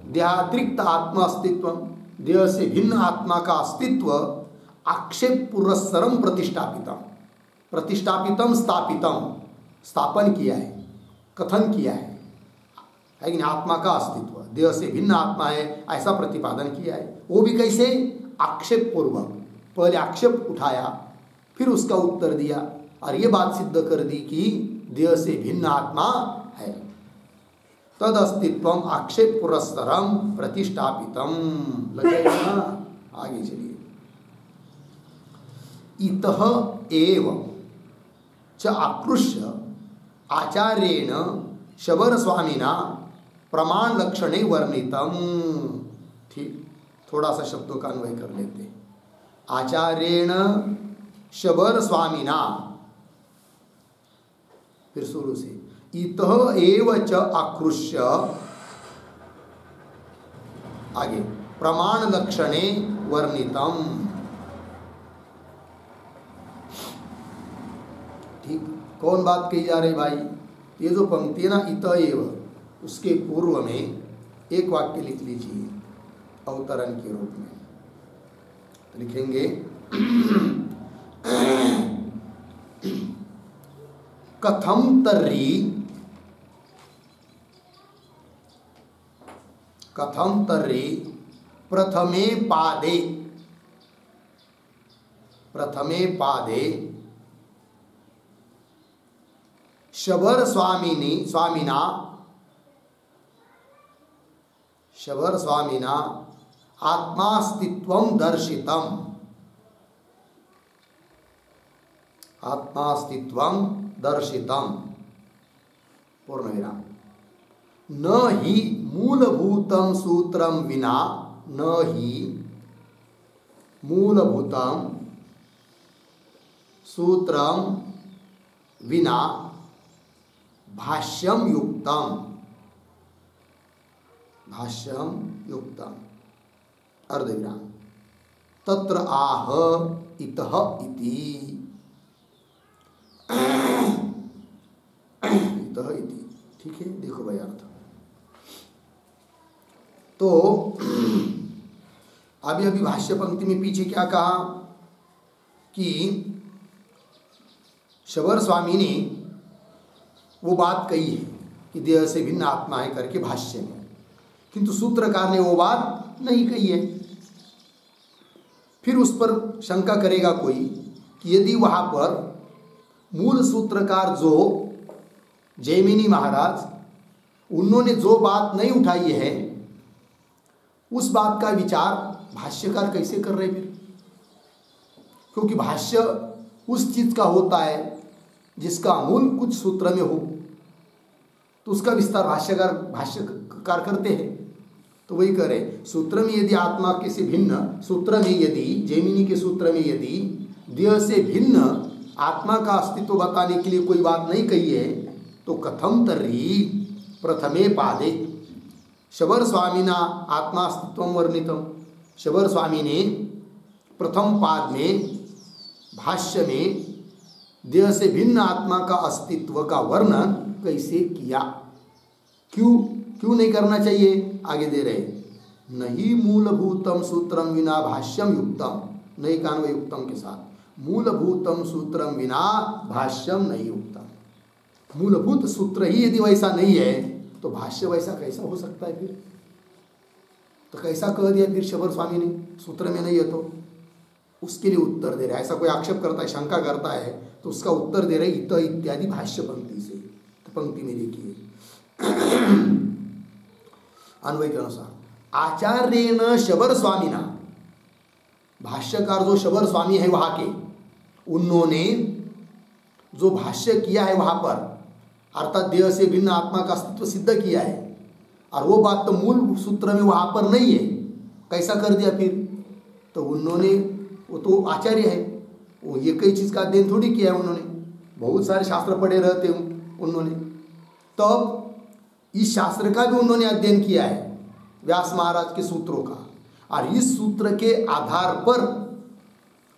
देहातिरिक्त आत्मा अस्तित्वम, देह से भिन्न आत्मा का अस्तित्व आक्षेप पुरस्सरम प्रतिष्ठापितम, प्रतिष्ठापितम स्थापितम, स्थापन किया है, कथन किया है कि नहीं, आत्मा का अस्तित्व देह से भिन्न आत्मा है ऐसा प्रतिपादन किया है। वो भी कैसे? आक्षेप पूर्वक, पहले आक्षेप उठाया फिर उसका उत्तर दिया और ये बात सिद्ध कर दी कि देह से भिन्न आत्मा है। तद अस्तित्वम आक्षेप पुरस्सरम प्रतिष्ठापितम, लगेगा ना? आगे चलिए। इतः एव च आकृष्य आचार्येण शबर स्वामिना प्रमाण लक्षणे वर्णितम। ठीक, थोड़ा सा शब्दों का अन्वय कर लेते हैं। आचार्येण शबर स्वामिना, फिर शुरू से, इतः एव च आकृष्य, आगे प्रमाण लक्षणे वर्णितम। ठीक, कौन बात कही जा रही भाई? ये जो पंक्ति है ना, इतः एव, उसके पूर्व में एक वाक्य लिख लीजिए अवतरण के रूप में। तो लिखेंगे कथम तर्री, कथम तर्री प्रथमे पादे, प्रथमे पादे शबर स्वामिना, शबर स्वामिना आत्मास्तित्वं दर्शितम, आत्मास्तित्वं दर्शितम, पूर्ण विराम। न हि मूलभूतं सूत्रम विना, न हि मूलभूतं सूत्रम विना भाष्यम युक्तम, भाष्यम युक्तम, अर्धविराम। तत्र आह इतः इति, इतः इति। ठीक है, देखो भाई अर्थ। तो अभी अभी भाष्य पंक्ति में पीछे क्या कहा कि शबर स्वामी ने वो बात कही है कि देह से भिन्न आत्मा है करके भाष्य में, किंतु सूत्रकार ने वो बात नहीं कही है। फिर उस पर शंका करेगा कोई कि यदि वहाँ पर मूल सूत्रकार जो जैमिनी महाराज, उन्होंने जो बात नहीं उठाई है, उस बात का विचार भाष्यकार कैसे कर रहे फिर? क्योंकि भाष्य उस चीज का होता है जिसका मूल कुछ सूत्र में हो, तो उसका विस्तार भाष्यकार करते हैं। तो वही करे, सूत्र में यदि आत्मा के से भिन्न, सूत्र में यदि जैमिनी के सूत्र में यदि देह से भिन्न आत्मा का अस्तित्व बताने के लिए कोई बात नहीं कही है, तो कथम तर्हि प्रथमे पादे शबर स्वामिना आत्मास्तित्वं वर्णितम। शबर स्वामी ने प्रथम पाद में भाष्य में देह से भिन्न आत्मा का अस्तित्व का वर्णन कैसे किया? क्यों नहीं करना चाहिए? आगे दे रहे, नहीं मूलभूतम सूत्रम विना भाष्यम युक्तम, नहीं कान्वय युक्तम के साथ, मूलभूतम सूत्रम विना भाष्यम नहीं युक्तम। मूलभूत सूत्र ही यदि वैसा नहीं है तो भाष्य वैसा कैसा हो सकता है फिर? तो कैसा कह दिया फिर शबर स्वामी ने, सूत्र में नहीं है तो? उसके लिए उत्तर दे रहा है। ऐसा कोई आक्षेप करता है, शंका करता है, तो उसका उत्तर दे रहे इत इत्यादि भाष्य पंक्ति से। तो पंक्ति में देखिए अन्वय के अनुसार, आचार्येण शबर स्वामिना, भाष्यकार जो शबर स्वामी है वहाँ के, उन्होंने जो भाष्य किया है वहाँ पर, अर्थात देह से भिन्न आत्मा का अस्तित्व सिद्ध किया है, और वो बात तो मूल सूत्र में वहाँ पर नहीं है, कैसा कर दिया फिर? तो उन्होंने, वो तो आचार्य है, वो ये कई चीज़ का अध्ययन थोड़ी किया है, उन्होंने बहुत सारे शास्त्र पढ़े रहते हैं उन्होंने, तब इस शास्त्र का भी उन्होंने अध्ययन किया है, व्यास महाराज के सूत्रों का, और इस सूत्र के आधार पर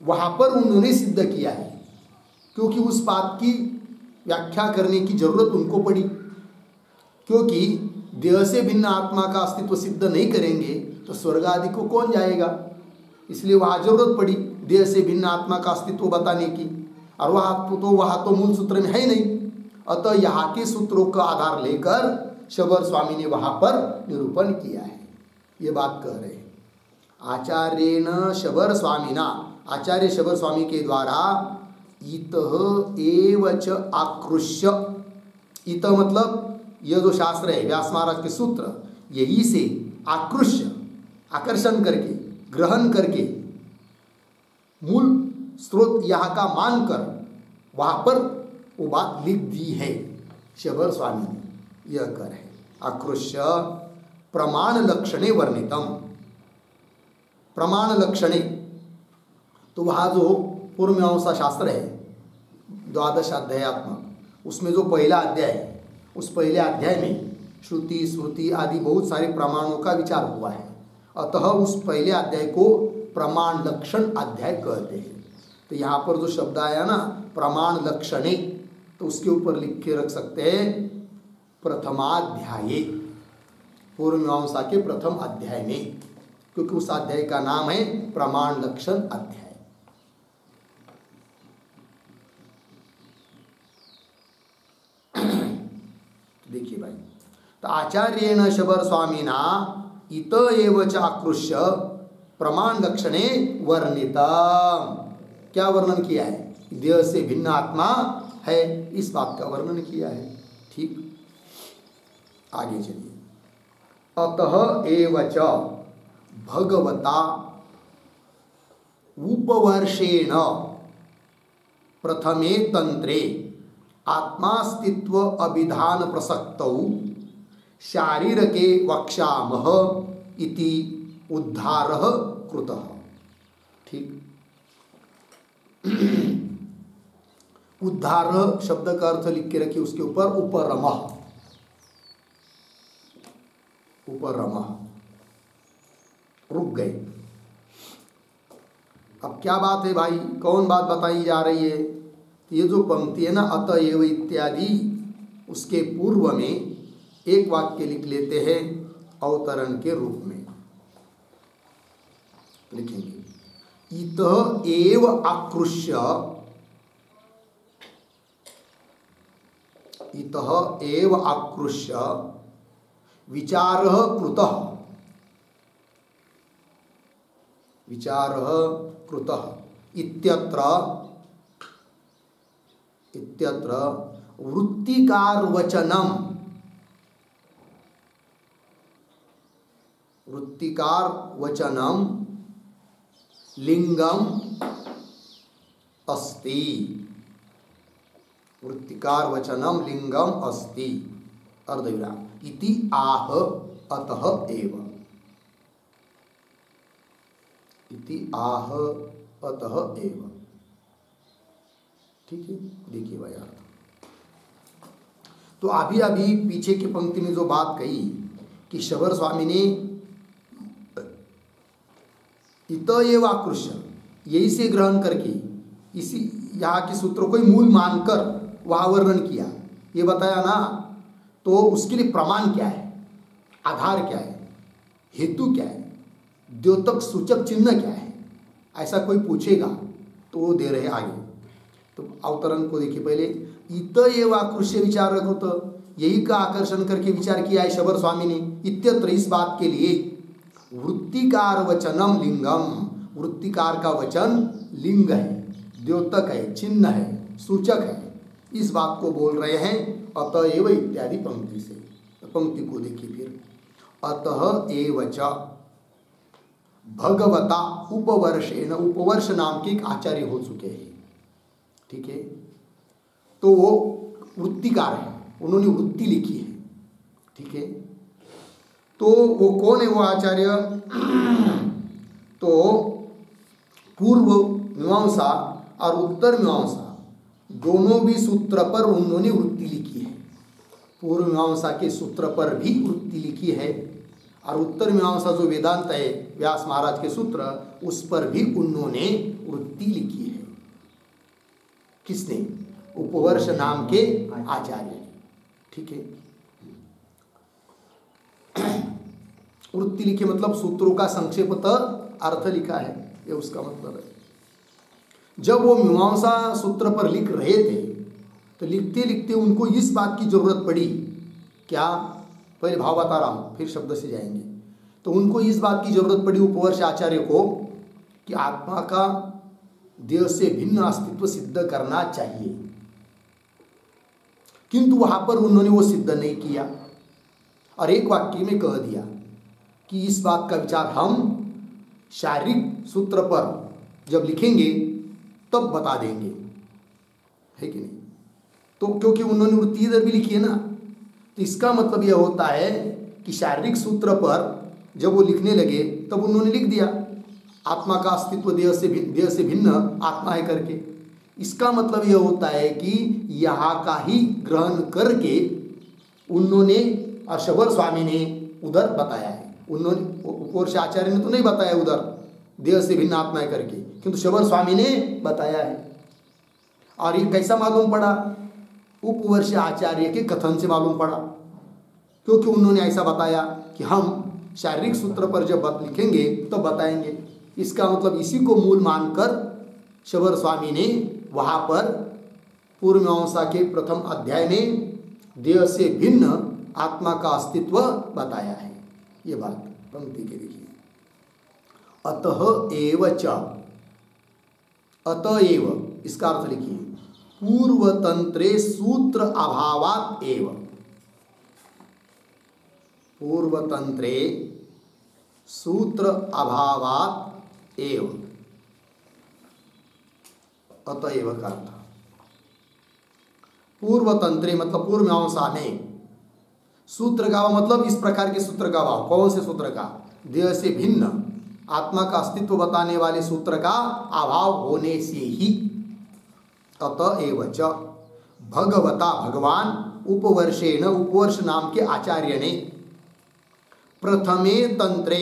वहाँ पर उन्होंने सिद्ध किया है, क्योंकि उस बात की व्याख्या करने की जरूरत उनको पड़ी, क्योंकि देह से भिन्न आत्मा का अस्तित्व सिद्ध नहीं करेंगे तो स्वर्ग आदि को कौन जाएगा। इसलिए वहाँ जरूरत पड़ी देह से भिन्न आत्मा का अस्तित्व बताने की, और वहाँ तो मूल सूत्र में है ही नहीं। अतः यहाँ के सूत्रों का आधार लेकर शबर स्वामी ने वहाँ पर निरूपण किया है। ये बात कह रहे हैं आचार्येण शबर स्वामिना, आचार्य शबर स्वामी के द्वारा इतः एव च आकृष्य, इत मतलब यह जो शास्त्र है व्यास महाराज के सूत्र, यही से आकृष्य आकर्षण करके ग्रहण करके मूल स्रोत यहाँ का मानकर वहाँ पर वो बात लिख दी है शबर स्वामी ने। यह कर है आकृष्य प्रमाण लक्षणे वर्णितम, प्रमाण लक्षणे, तो वहाँ जो पूर्व मीमांसा शास्त्र है द्वादश अध्यायात्मक, उसमें जो पहला अध्याय है उस पहले अध्याय में श्रुति स्मृति आदि बहुत सारे प्रमाणों का विचार हुआ है। अतः उस पहले अध्याय को प्रमाण लक्षण अध्याय कहते हैं। तो यहाँ पर जो शब्द आया ना प्रमाण लक्षणे, तो उसके ऊपर लिख के रख सकते हैं प्रथमाध्याये, पूर्व मीमांसा के प्रथम अध्याय में, क्योंकि उस अध्याय का नाम है प्रमाण लक्षण अध्याय। देखिए भाई, तो आचार्येण शबर स्वामिना इत एव च आकृष्य प्रमाण लक्षणे वर्णिता, क्या वर्णन किया है, देह से भिन्न आत्मा है, इस बात का वर्णन किया है। ठीक, आगे चलिए। अतः एव च भगवता उपवर्षेण प्रथमे तंत्रे आत्मास्तित्व अभिधान प्रसक्तौ शारीरके वक्ष्यामः इति उद्धारः कृतः। ठीक, उद्धार शब्द का अर्थ लिख के रखिए, उसके ऊपर उपरमः, उपरमः, रुक गए। अब क्या बात है भाई, कौन बात बताई जा रही है। ये जो पंक्ति है ना अतएव इत्यादि, उसके पूर्व में एक वाक्य लिख लेते हैं अवतरण के रूप में, लिखेंगे इतः एव आकृष्य, इतः एव आकृष्य विचारः कृतः, विचारः कृतः इत्यत्र, इत्यत्र वृत्तिकार वचनम, वृत्तिकार वचनम लिंगम अस्ति, वृत्तिकार वचनम लिंगम अस्ति अर्धविराम इति आह अतः एव, इति आह अतः एव। ठीक है, देखिए भाई अर्थ। तो अभी अभी पीछे की पंक्ति में जो बात कही कि शबर स्वामी ने इत एव आकृष्य, यही से ग्रहण करके इसी यहाँ के सूत्रों को ही मूल मानकर वहाँ वर्णन किया, ये बताया ना, तो उसके लिए प्रमाण क्या है, आधार क्या है, हेतु क्या है, द्योतक सूचक चिन्ह क्या है, ऐसा कोई पूछेगा तो वो दे रहे आगे। तो अवतरण को देखिए पहले, इत एव आकृष्य विचार रखो, तो यही का आकर्षण करके विचार किया है शबर स्वामी ने। इत्यत्र इस बात के लिए वृत्तिकार वचनम लिंगम, वृत्तिकार का वचन लिंग है, द्योतक है, चिन्ह है, सूचक है, इस बात को बोल रहे हैं अतएव इत्यादि पंक्ति से। तो पंक्ति को देखिए फिर, अतः एव च भगवता उपवर्षेण, उपवर्ष नाम के एक आचार्य हो चुके हैं। ठीक है, तो वो वृत्तिकार है, उन्होंने वृत्ति लिखी है। ठीक है, तो वो कौन है वो आचार्य, तो पूर्व मीमांसा और उत्तर मीमांसा दोनों भी सूत्र पर उन्होंने वृत्ति लिखी है। पूर्व मीमांसा के सूत्र पर भी वृत्ति लिखी है, और उत्तर मीमांसा जो वेदांत है व्यास महाराज के सूत्र, उस पर भी उन्होंने वृत्ति लिखी है। किसने, उपवर्ष नाम के आचार्य ने। ठीक है, वृत्ति लिखे मतलब सूत्रों का संक्षेपतः अर्थ लिखा है, ये उसका मतलब है। जब वो मीमांसा सूत्र पर लिख रहे थे तो लिखते लिखते उनको इस बात की जरूरत पड़ी, क्या, पहले भाव बता रहा हूँ फिर शब्द से जाएंगे। तो उनको इस बात की जरूरत पड़ी उपवर्ष आचार्य को कि आत्मा का देह से भिन्न अस्तित्व सिद्ध करना चाहिए, किंतु वहां पर उन्होंने वो सिद्ध नहीं किया और एक वाक्य में कह दिया कि इस बात का विचार हम शारीरिक सूत्र पर जब लिखेंगे तब बता देंगे, है कि नहीं। तो क्योंकि उन्होंने वृत्ति इधर भी लिखी है ना, तो इसका मतलब यह होता है कि शारीरिक सूत्र पर जब वो लिखने लगे तब उन्होंने लिख दिया आत्मा का अस्तित्व देह से भिन्न आत्मा है करके। इसका मतलब यह होता है कि यहाँ का ही ग्रहण करके उन्होंने, और शबर स्वामी ने उधर बताया है, उन्होंने उपवर्ष आचार्य ने तो नहीं बताया उधर देह से भिन्न आत्मा है करके, किंतु शबर स्वामी ने बताया है। और ये कैसा मालूम पड़ा, उपवर्ष आचार्य के कथन से मालूम पड़ा, क्योंकि उन्होंने ऐसा बताया कि हम शारीरिक सूत्र पर जब लिखेंगे तो बताएंगे। इसका मतलब इसी को मूल मानकर शबर स्वामी ने वहाँ पर पूर्व मीमांसा के प्रथम अध्याय में देह से भिन्न आत्मा का अस्तित्व बताया है। ये बात पंक्ति के देखिए, अतः एव च, अतएव इसका अर्थ लिखिए पूर्वतंत्रे सूत्र अभावात् एव, पूर्वतंत्रे सूत्र अभावात् एव, अतएव का अर्थ पूर्वतंत्रे मतलब पूर्व मीमांसा में, सूत्र का मतलब इस प्रकार के सूत्र का भाव, कौन से सूत्र का, देह से भिन्न आत्मा का अस्तित्व बताने वाले सूत्र का अभाव होने से ही, अतएव च भगवता भगवान उपवर्षेण उपवर्ष नाम के आचार्य ने प्रथमे तंत्रे,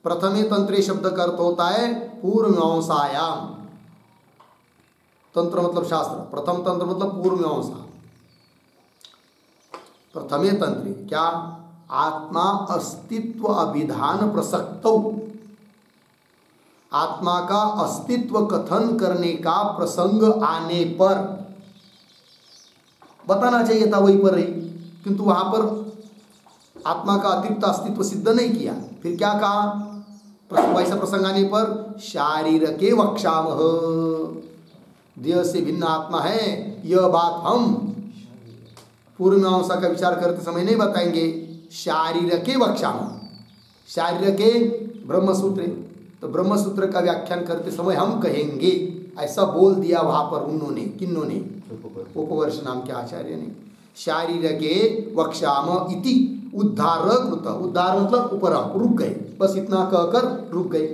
प्रथमे तंत्रे शब्द का अर्थ होता है पूर्व मीमांसायाम, तंत्र मतलब शास्त्र, प्रथम तंत्र मतलब पूर्व मीमांसा, प्रथमे तंत्रे क्या, आत्मा अस्तित्व अभिधान प्रसक्तौ, आत्मा का अस्तित्व कथन करने का प्रसंग आने पर, बताना चाहिए था वहीं पर ही, किंतु वहां पर आत्मा का अतिरिक्त अस्तित्व सिद्ध नहीं किया। फिर क्या कहा, वैसा प्रसंग आने पर शारीरके वक्षामः, देह से भिन्न आत्मा है यह बात हम पूर्व मीमांसा का विचार करते समय नहीं बताएंगे, शारीरके वक्षामः, शारीरके ब्रह्मसूत्र, तो ब्रह्मसूत्र का व्याख्यान करते समय हम कहेंगे, ऐसा बोल दिया वहां पर उन्होंने, किन्होंने, उपवर्ष नाम के आचार्य ने। शारीरके वक्षाम इति उद्धार कृत, उद्धार मतलब ऊपर रुक गए, बस इतना कहकर रुक गए,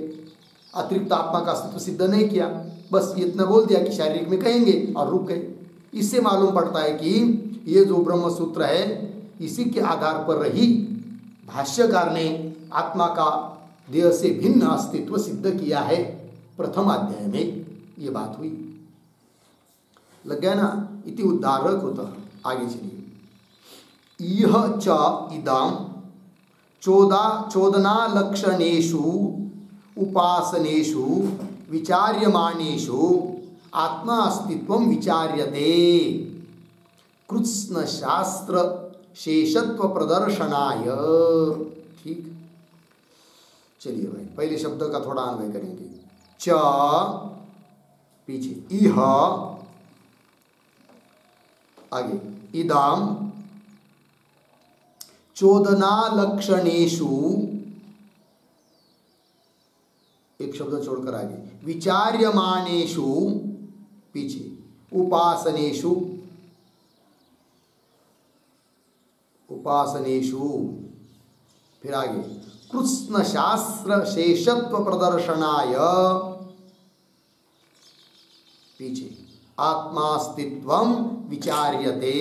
अतिरिक्त आत्मा का अस्तित्व सिद्ध नहीं किया, बस इतना बोल दिया कि शारीरिक में कहेंगे और रुक गए। इससे मालूम पड़ता है कि ये जो ब्रह्म सूत्र है इसी के आधार पर रही भाष्यकार ने आत्मा का देह से भिन्न अस्तित्व सिद्ध किया है प्रथम अध्याय में, ये बात हुई। लग गया ना, इति उद्धारक होता। आगे चलिए, इह च इदं चोदना लक्षणेषु उपासनेषु विचार्यमाणेषु आत्मा अस्तित्वं विचार्यते कृत्स्न शास्त्र शेषत्व प्रदर्शनाय। ठीक, चलिए भाई पहले शब्द का थोड़ा अन्वय करेंगे। च पीछे, इह आगे, इदं चोदना लक्षणेषु, एक शब्द छोड़कर आगे, विचार्यमाणेषु पीछे, उपासनेषु, उपासनेषु, फिर आगे कृत्स्न शास्त्र शेषत्व प्रदर्शनाय पीछे, आत्मास्तित्वं विचार्यते,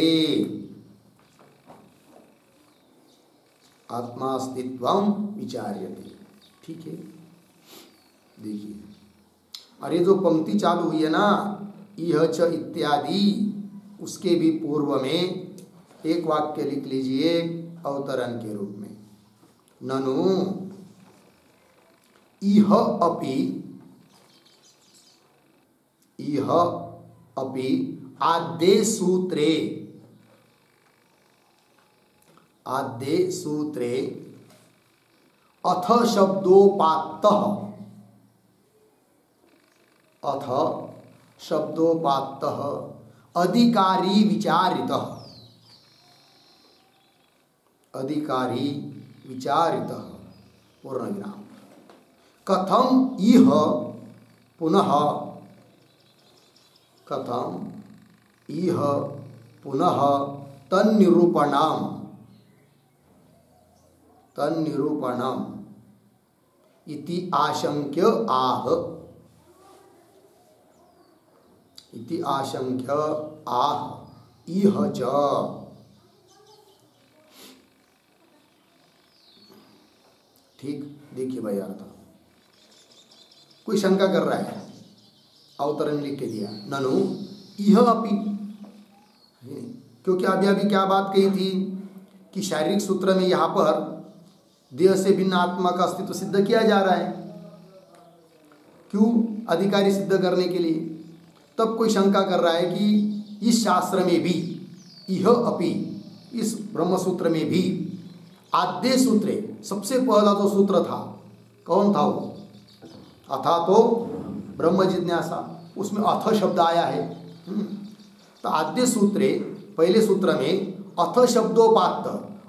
आत्मास्तित्वं विचार्यते। ठीक है, देखिए, और ये जो पंक्ति चालू हुई है ना, इह च इत्यादि उसके भी पूर्व में एक वाक्य लिख लीजिए अवतरण के रूप में। ननु इह अपि आद्ये सूत्रे अथ शब्दोपात्तः अधिकारी विचारितः पूर्णविराम। कथम इह पुनः तन्निरूपणम् इति आशंक्य आह इह च। ठीक, देखिए भाई अर्थ। कोई शंका कर रहा है, अवतरण लिख के दिया ननु इह अपि, क्योंकि अभी क्या बात कही थी कि शारीरिक सूत्र में यहाँ पर देह से भिन्न आत्मा का अस्तित्व सिद्ध किया जा रहा है। क्यों? अधिकारी सिद्ध करने के लिए। तब कोई शंका कर रहा है कि इस शास्त्र में भी इह अपि, इस ब्रह्मसूत्र में भी आद्य सूत्रे, सबसे पहला जो सूत्र था कौन था वो? अथा तो ब्रह्म जिज्ञासा, उसमें अथ शब्द आया है। तो आद्य सूत्रे, पहले सूत्र में अथ शब्दोपात्त,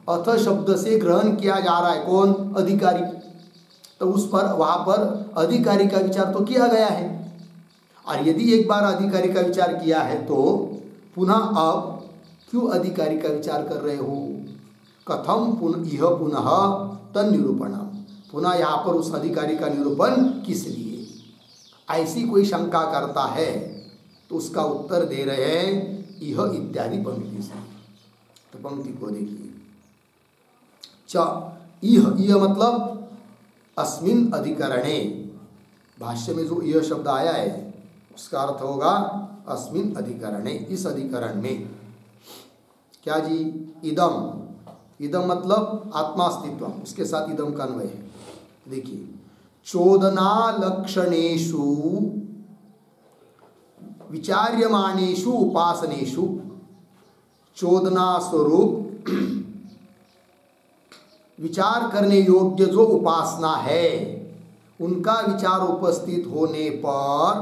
अथ शब्द से ग्रहण किया जा रहा है कौन? अधिकारी। तो उस पर वहाँ पर अधिकारी का विचार तो किया गया है। और यदि एक बार अधिकारी का विचार किया है तो पुनः अब क्यों अधिकारी का विचार कर रहे हो? कथम पुनः तन्निरूपणम्, पुनः यहाँ पर उस अधिकारी का निरूपण किस लिए? ऐसी कोई शंका करता है तो उसका उत्तर दे रहे हैं इह इत्यादि पंक्ति से। तो पंक्ति को देखिए, इह मतलब अस्मिन अधिकरणे, भाष्य में जो यह शब्द आया है उसका अर्थ होगा अस्मिन अधिकरणे, इस अधिकरण में। क्या जी? इदम मतलब आत्मास्तित्व, उसके साथ इदम का अन्वय है। देखिए, चोदना लक्षणेषु विचार्यमाणेषु उपासनेषु, चोदना स्वरूप विचार करने योग्य जो उपासना है उनका विचार उपस्थित होने पर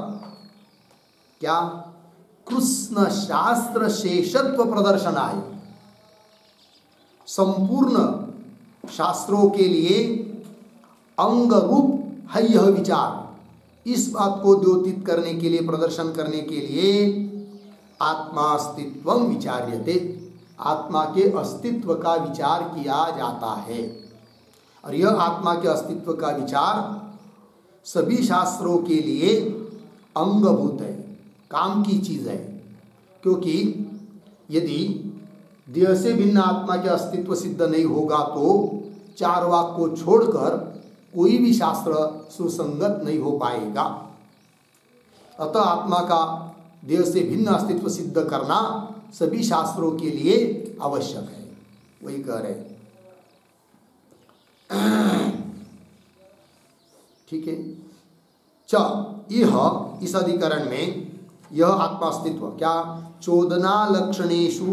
क्या? कृष्ण शास्त्र शेषत्व प्रदर्शनाय, संपूर्ण शास्त्रों के लिए अंग रूप है यह विचार। इस बात को द्योतित करने के लिए, प्रदर्शन करने के लिए आत्मास्तित्वं विचार्यते, आत्मा के अस्तित्व का विचार किया जाता है। और यह आत्मा के अस्तित्व का विचार सभी शास्त्रों के लिए अंगभूत है, काम की चीज़ है। क्योंकि यदि देह से भिन्न आत्मा के अस्तित्व सिद्ध नहीं होगा तो चार वाक को छोड़कर कोई भी शास्त्र सुसंगत नहीं हो पाएगा। अतः आत्मा का देह से भिन्न अस्तित्व सिद्ध करना सभी शास्त्रों के लिए आवश्यक है। वही कह रहे, ठीक है। यह इस अधिकरण में यह आत्मा अस्तित्व क्या? चोदना लक्षणेषु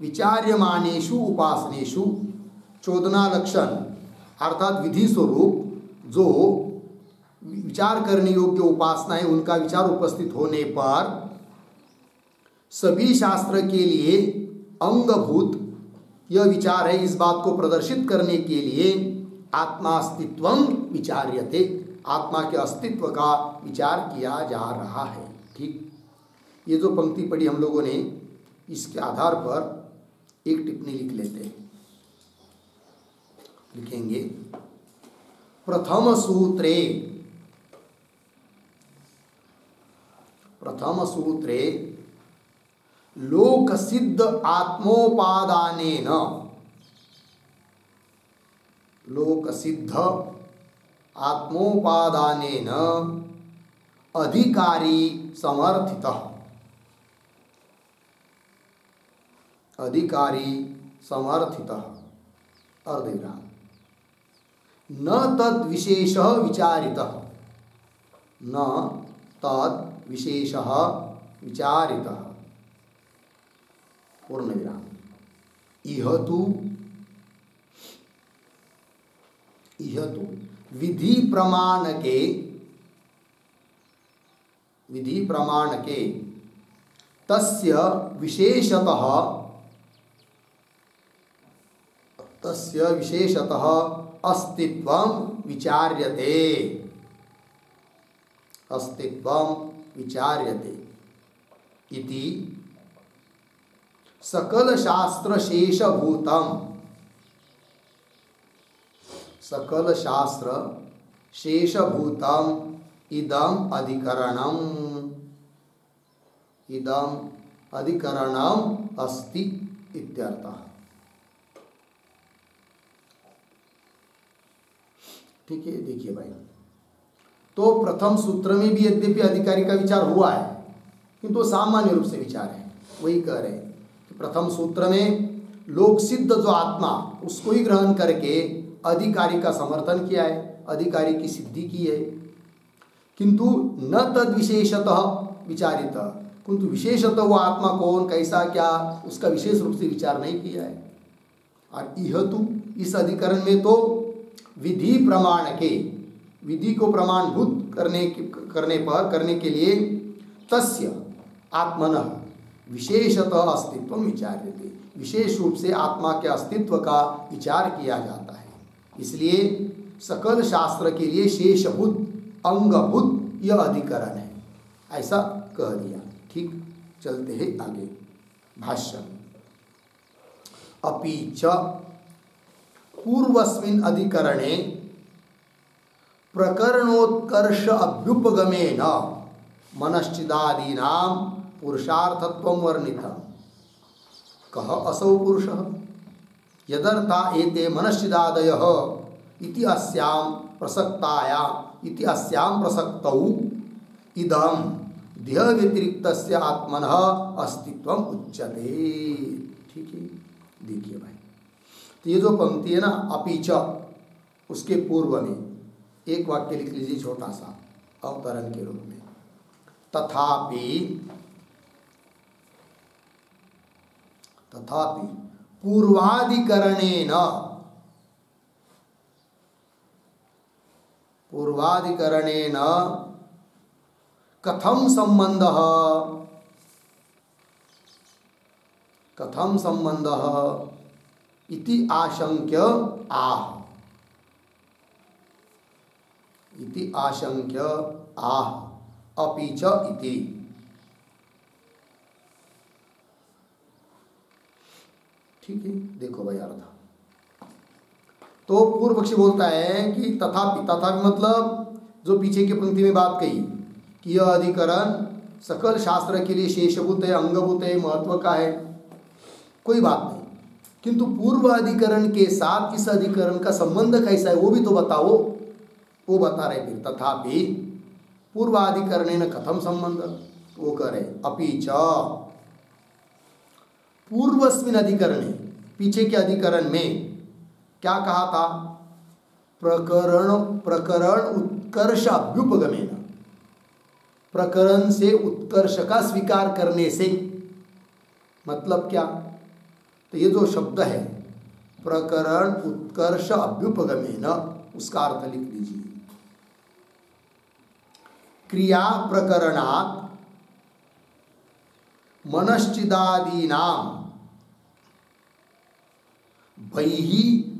विचार्यमानेषु उपासनेषु, चोदना लक्षण अर्थात विधि स्वरूप जो विचार करने योग्य उपासना है उनका विचार उपस्थित होने पर सभी शास्त्र के लिए अंगभूत यह विचार है। इस बात को प्रदर्शित करने के लिए आत्मास्तित्वं विचार्यते, आत्मा के अस्तित्व का विचार किया जा रहा है। ठीक, ये जो पंक्ति पढ़ी हम लोगों ने, इसके आधार पर एक टिप्पणी लिख लेते हैं। लिखेंगे, प्रथम सूत्रे लोक सिद्ध आत्मोपादानेन, लोक सिद्ध आत्मोपादानेन अधिकारी समर्थितः, अधिकारी समर्थितः अर्धविराम न तद विशेषः विचारितः न तद विशेषः विचारितः पूर्ण विराम इह तु विधि प्रमाण के तस्य विशेषतः अस्तित्वं विचार्यते इति सकल शास्त्र शेषभूतम इदम अधिकरणम अस्ति इत्यर्थः। ठीक है, देखिए भाई, तो प्रथम सूत्र में भी यद्यपि अधिकारी का विचार हुआ है किंतु तो सामान्य रूप से विचार है। वही कह रहे हैं कि प्रथम सूत्र में लोक सिद्ध जो आत्मा उसको ही ग्रहण करके अधिकारी का समर्थन किया है, अधिकारी की सिद्धि की है, किंतु न तद विशेषतः विचारित, किंतु विशेषतः वो आत्मा कौन कैसा क्या उसका विशेष रूप से विचार नहीं किया है। और यह तो इस अधिकरण में तो विधि प्रमाण के विधि को प्रमाणभूत करने के लिए तस्य आत्मनः विशेषतः अस्तित्व विचार्यते, विशेष रूप से आत्मा के अस्तित्व का विचार किया जाता है। इसलिए सकल शास्त्र के लिए शेषभूत अंगभूत यह अधिकरण है, ऐसा कह दिया। ठीक, चलते हैं आगे भाष्य। अपि च पूर्वस्मिन् अधिकरणे प्रकरणोत्कर्ष अभ्युपगमेन मनश्चिदादीनां पुरुषार्थत्वं वर्णितम्। कः असौ पुरुषः यदर्था एते मनश्चिदादयः इति अस्यां प्रसक्तौ इदं देह व्यतिरिक्तस्य आत्मनः अस्तित्वम् उच्यते। ठीक है, देखिए भाई, तो ये जो पंक्ति है ना, अपि च, उसके पूर्व में एक वाक्य लिख लीजिए छोटा सा अवतरण के रूप में, तथापि पूर्वाधिकरणेन कथम संबंधः इति आशंक्य आह अपि च इति। ठीक है, देखो भाई अर्थ। तो पूर्व पक्षी बोलता है कि तथापि मतलब जो पीछे की पंक्ति में बात कही कि यह अधिकरण सकल शास्त्र के लिए शेषभूत है, अंगभूत है, महत्व का है, कोई बात नहीं, किंतु पूर्व अधिकरण के साथ इस अधिकरण का संबंध कैसा है वो भी तो बताओ। वो बता रहे फिर, तथापि पूर्वाधिकरणेन कथम संबंध, वो कह रहे अपि च पूर्वस्मिन् अधिकरणे, पीछे के अधिकरण में क्या कहा था, प्रकरण उत्कर्ष अभ्युपगमेन, प्रकरण से उत्कर्ष का स्वीकार करने से, मतलब क्या, तो ये जो शब्द है प्रकरण उत्कर्ष अभ्युपगमेन, उसका अर्थ लिख लीजिए, क्रिया प्रकरणात् मनश्चिदादीनां बहिः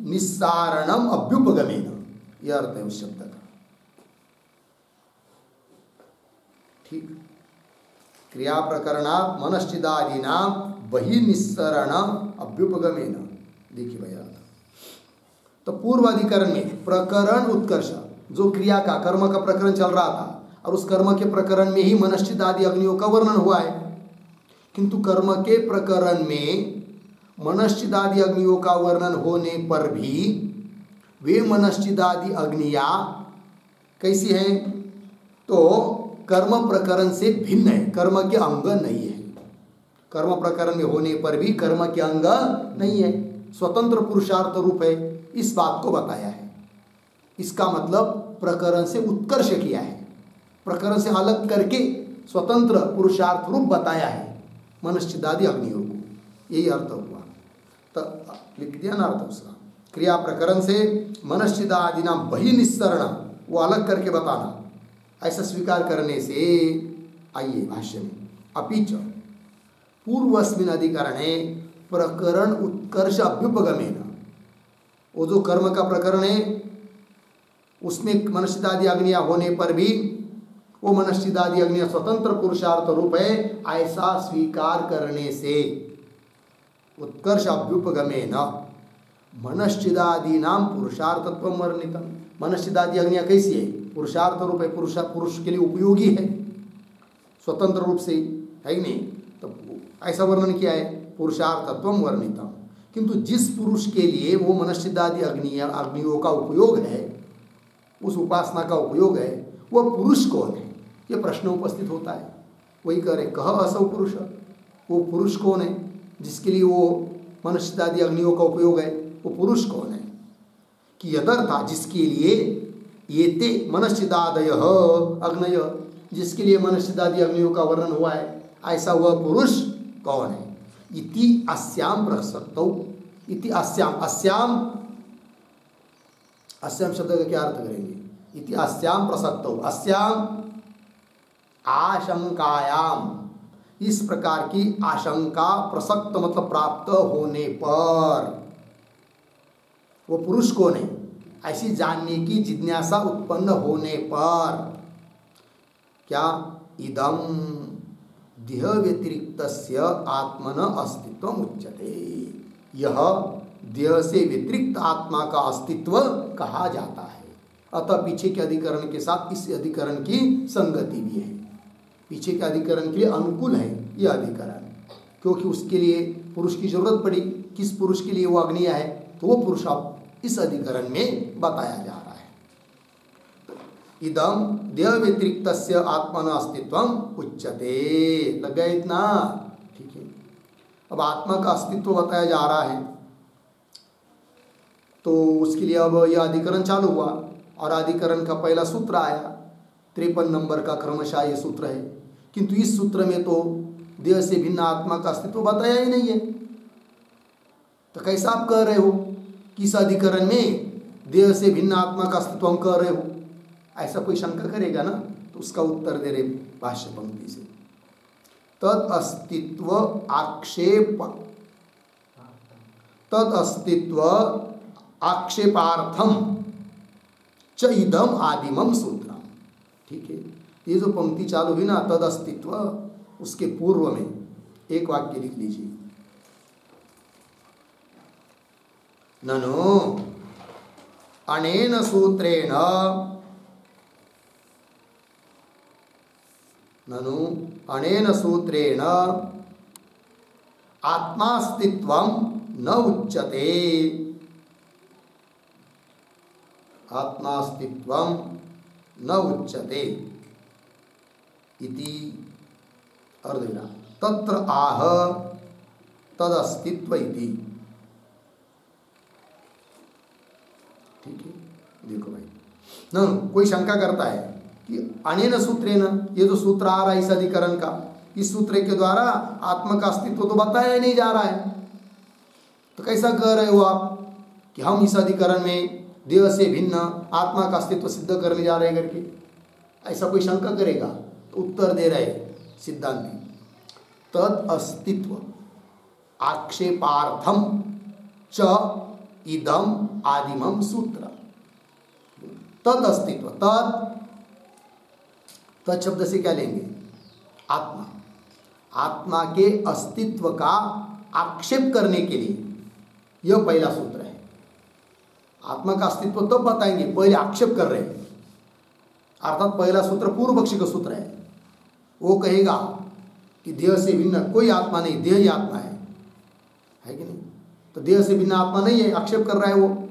निस्सारणम अभ्युपगमेन, यह अर्थ है उस शब्द का। ठीक, क्रिया प्रकरणात् मनश्चिदादीनां बहिः निस्सरण अभ्युपगमेन, देखिए भैया अर्थ। तो पूर्व अधिकरण में प्रकरण उत्कर्ष, जो क्रिया का कर्म का प्रकरण चल रहा था और उस कर्म के प्रकरण में ही मनश्चित आदि अग्नियों का वर्णन हुआ है, किंतु कर्म के प्रकरण में मनश्चित आदि अग्नियों का वर्णन होने पर भी वे मनश्चित आदि अग्नियां कैसी हैं, तो कर्म प्रकरण से भिन्न है, कर्म के अंग नहीं है। कर्म प्रकरण में होने पर भी कर्म के अंग नहीं है, स्वतंत्र पुरुषार्थ रूप है, इस बात को बताया है। इसका मतलब प्रकरण से उत्कर्ष किया है, प्रकरण से अलग करके स्वतंत्र पुरुषार्थ रूप बताया है मनश्चिदादि अग्नियों को, यही अर्थ हुआ। तो लिख दिया ना अर्थ उसका, क्रिया प्रकरण से मनश्चिदादि नाम बहि निस्सरण, वो अलग करके बताना, ऐसा स्वीकार करने से। आइए भाष्य में, अपिच पूर्वस्मिन् अधिकरणे प्रकरण उत्कर्ष अभ्युपगमेन, वो जो कर्म का प्रकरण है उसमें मनश्चिदादि अग्नियां होने पर भी वो मनश्चिदादि अग्नियां स्वतंत्र पुरुषार्थ रूप है, ऐसा स्वीकार करने से उत्कर्ष अभ्युपगमेन मनश्चिदादि नाम पुरुषार्थत्व वर्णितम। मनश्चिदादि अग्नियां कैसी है? पुरुषार्थ रूप है, पुरुष के लिए उपयोगी है स्वतंत्र रूप से, है कि नहीं? तो ऐसा वर्णन किया है, पुरुषार्थत्व वर्णितम। किंतु जिस पुरुष के लिए वो मनश्चिदादि अग्नियों का उपयोग है, उस उपासना का उपयोग है, वह पुरुष कौन है? ये प्रश्न उपस्थित होता है। वही कह रहे, कह असौ पुरुष, वो पुरुष कौन है जिसके लिए वो मनश्चिदादि अग्नियों का उपयोग है? वो पुरुष कौन है? कि यदर्था, जिसके लिए ये ते मनश्चिदादय अग्नय, जिसके लिए मनश्चिदादि अग्नियों का वर्णन हुआ है, ऐसा वह पुरुष कौन है? इति अस्याम प्रसक्तौ, इति अस्याम, अस्याम अस्याम शब्द का क्या अर्थ करेंगे? इति अस्याम प्रसक्तौ, अस्याम आशंकायाम, इस प्रकार की आशंका, प्रसक्त मतलब प्राप्त होने पर, वो पुरुष कौन है ऐसी जानने की जिज्ञासा उत्पन्न होने पर, क्या इदम देह व्यतिरिक्तस्य आत्मन अस्तित्वम उच्यते, यह देह से व्यतिरिक्त आत्मा का अस्तित्व कहा जाता है। अतः पीछे के अधिकरण के साथ इस अधिकरण की संगति भी है, पीछे के अधिकरण के लिए अनुकूल है यह अधिकरण, क्योंकि उसके लिए पुरुष की जरूरत पड़ी। किस पुरुष के लिए वो अग्निया है? तो वो पुरुष अब इस अधिकरण में बताया जा रहा है। इदम देह व्यतिरिक्तस्य आत्मन अस्तित्वम उच्यते, लग गया इतना? ठीक है। अब आत्मा का अस्तित्व बताया जा रहा है, तो उसके लिए अब यह अधिकरण चालू हुआ और अधिकरण का पहला सूत्र आया, 53 नंबर का क्रमशः ये सूत्र है। किंतु इस सूत्र में तो देह से भिन्न आत्मा का अस्तित्व बताया ही नहीं है। तो कैसा आप कह रहे हो कि इस अधिकरण में देह से भिन्न आत्मा का अस्तित्व हम कह रहे हो? ऐसा कोई शंका करेगा ना? तो उसका उत्तर दे रहे भाष्य पंक्ति से, तद अस्तित्व आक्षेप, तद अस्तित्व आक्षेपार्थम च इदम आदिमम सूत्रम। ठीक है, ये जो पंक्ति चालू हुई ना, तद अस्तित्व, उसके पूर्व में एक वाक्य लिख लीजिए, ननु अनेन सूत्रेण, ननु अनेन सूत्रेण आत्मास्तित्वं न उच्यते, आत्मास्तित्वं न उच्यते इति अर्धेना तत्र आह तदस्तित्व इति। ठीक है, देखो भाई, न कोई शंका करता है कि अनेन सूत्रेण, ये जो सूत्र आ रहा है इस अधिकरण का, इस सूत्र के द्वारा आत्मा का अस्तित्व तो बताया नहीं जा रहा है, तो कैसा कह रहे हो आप कि हम इस अधिकरण में देह से भिन्न आत्मा का अस्तित्व सिद्ध करने जा रहे हैं करके? ऐसा कोई शंका करेगा? तो उत्तर दे रहे सिद्धांती, तद अस्तित्व आक्षेपार्थम च इदम आदिमम सूत्र। तद अस्तित्व, तद शब्द से क्या लेंगे? आत्मा, आत्मा के अस्तित्व का आक्षेप करने के लिए यह पहला सूत्र है। आत्मा का अस्तित्व तब बताएंगे, पहले आक्षेप कर रहे हैं, अर्थात पहला सूत्र पूर्व पक्षी का सूत्र है। वो कहेगा कि देह से भिन्न कोई आत्मा नहीं, देह ही आत्मा है कि नहीं? तो देह से भिन्न आत्मा नहीं है, आक्षेप कर रहा है वो।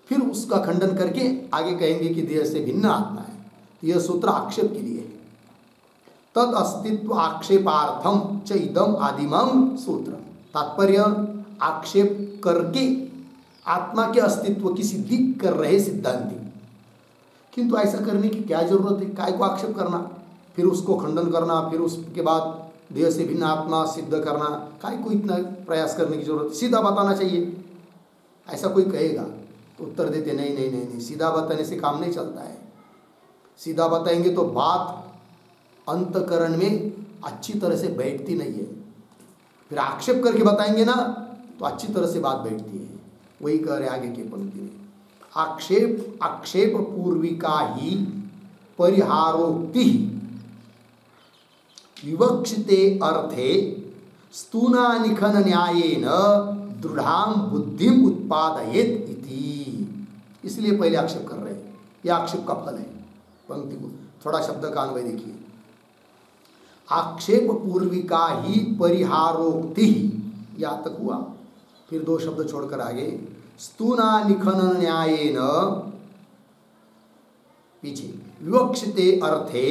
फिर उसका खंडन करके आगे कहेंगे कि देह से भिन्न आत्मा है। यह सूत्र आक्षेप के लिए है। तद अस्तित्व आक्षेपार्थम च इदम आदिमम सूत्र। तात्पर्य, आक्षेप करके आत्मा के अस्तित्व की सिद्धि कर रहे सिद्धांती। किंतु ऐसा करने की क्या जरूरत है? काय को आक्षेप करना, फिर उसको खंडन करना, फिर उसके बाद देह से भिन्न आत्मा सिद्ध करना, काय को इतना प्रयास करने की जरूरत है? सीधा बताना चाहिए। ऐसा कोई कहेगा तो उत्तर देते नहीं नहीं नहीं नहीं, सीधा बताने से काम नहीं चलता है। सीधा बताएंगे तो बात अंतकरण में अच्छी तरह से बैठती नहीं है। फिर आक्षेप करके बताएंगे ना तो अच्छी तरह से बात बैठती है। वही कह रहे आगे की पंक्ति में, आक्षेप पूर्विका ही परिहारोक्ति विवक्षिते अर्थे स्तूनानिखन न्यायेन दृढ़ां बुद्धिम उत्पादयेत इति। इसलिए पहले आक्षेप कर रहे हैं, यह आक्षेप का फल है। पंक्ति को थोड़ा शब्द का अन्वय देखिए। आक्षेप पूर्विका ही परिहारोक्ति, यहाँ तक हुआ। फिर दो शब्द छोड़कर आगे, स्तूनानिखन न्यायेन, पीछे विवक्षिते अर्थे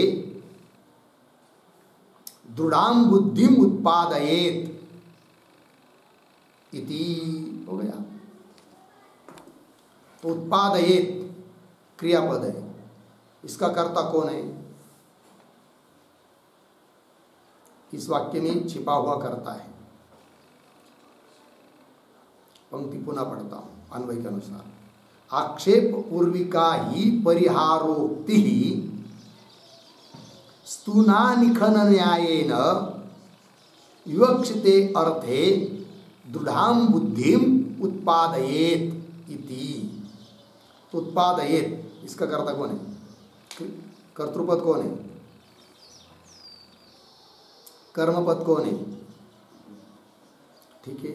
दृढ़ां बुद्धिम उत्पादयेत इति हो गया। तो उत्पादयेत क्रियापद है, इसका कर्ता कौन है? इस वाक्य में छिपा हुआ कर्ता है। पंक्ति पुनः पढ़ता हूं अन्वय के अनुसार। आक्षेप पूर्विका ही परिहारोक्ति स्तूनानिखन न्यायेन विवक्षिते अर्थे दृढ़ां बुद्धिम उत्पादयेत इति। तो उत्पादयेत इसका कर्ता कौन है? कर्तृपद कौन है? कर्मपद कौन है? ठीक है।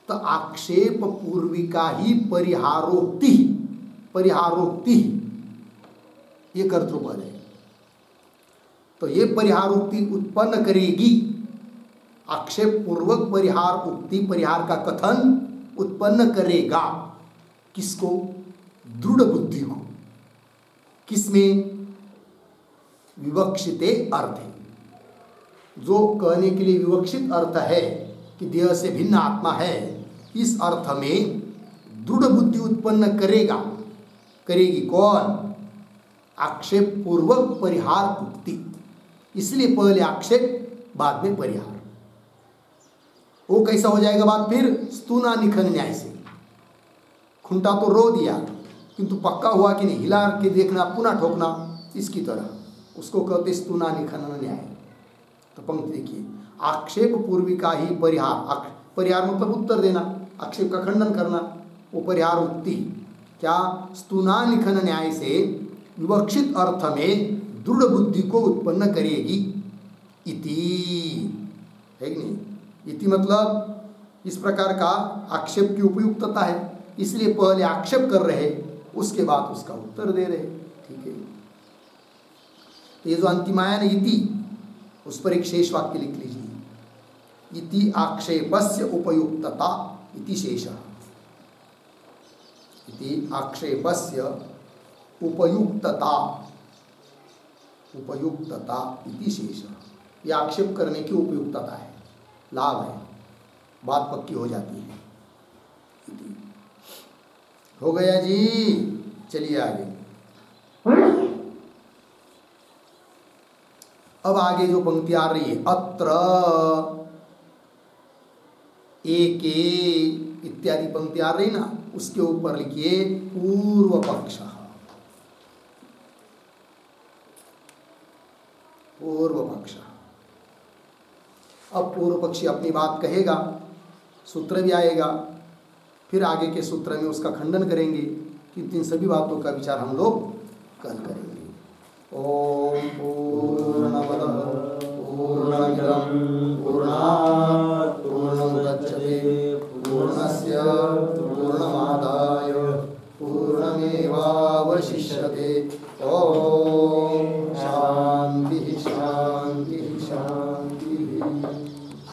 तो आक्षेप पूर्विका ही परिहारोक्ति, परिहारोक्ति ये कर्तृपद है। तो ये परिहारोक्ति उत्पन्न करेगी। आक्षेप पूर्वक परिहार उक्ति, परिहार का कथन उत्पन्न करेगा। किसको? दृढ़ बुद्धि को। किसमें? विवक्षिते अर्थ है, जो कहने के लिए विवक्षित अर्थ है कि देह से भिन्न आत्मा है, इस अर्थ में दृढ़ बुद्धि उत्पन्न करेगा। करेगी कौन? आक्षेप पूर्वक परिहार उक्ति। इसलिए पहले आक्षेप बाद में परिहार। वो कैसा हो जाएगा बात? फिर स्तूनानिखन न्याय से। खुंटा तो रो दिया किंतु पक्का हुआ कि नहीं, हिला के देखना, पुनः ठोकना, इसकी तरह उसको कहते स्तूनानिखन न्याय। तो पंक्ति देखिए, आक्षेप पूर्विका ही परिहार, परिहार मतलब उत्तर देना, आक्षेप का खंडन करना, वो परिहार उक्ति क्या? स्तूनानिखन न्याय से विवक्षित अर्थ में दृढ़ बुद्धि को उत्पन्न करेगी इति, है कि नहीं? इति मतलब इस प्रकार का आक्षेप की उपयुक्तता है, इसलिए पहले आक्षेप कर रहे, उसके बाद उसका उत्तर दे रहे। ठीक है। तो ये जो अंतिम आया ना इति, उस पर एक शेष वाक्य लिख लीजिए। इति आक्षेपस्य उपयुक्तता इति शेषः। इति आक्षेपस्य उपयुक्तता, उपयुक्तता इति शेषः। यह आक्षेप करने की उपयुक्तता है, लाभ है, बात पक्की हो जाती है। हो गया जी। चलिए आगे। अब आगे जो पंक्ति आ रही है, अत्र एके इत्यादि पंक्ति आ रही ना, उसके ऊपर लिखिए पूर्व पक्ष। पूर्व पक्ष। अब पूर्व पक्षी अपनी बात कहेगा, सूत्र भी आएगा, फिर आगे के सूत्र में उसका खंडन करेंगे। कि इन सभी बातों का विचार हम लोग कल करेंगे।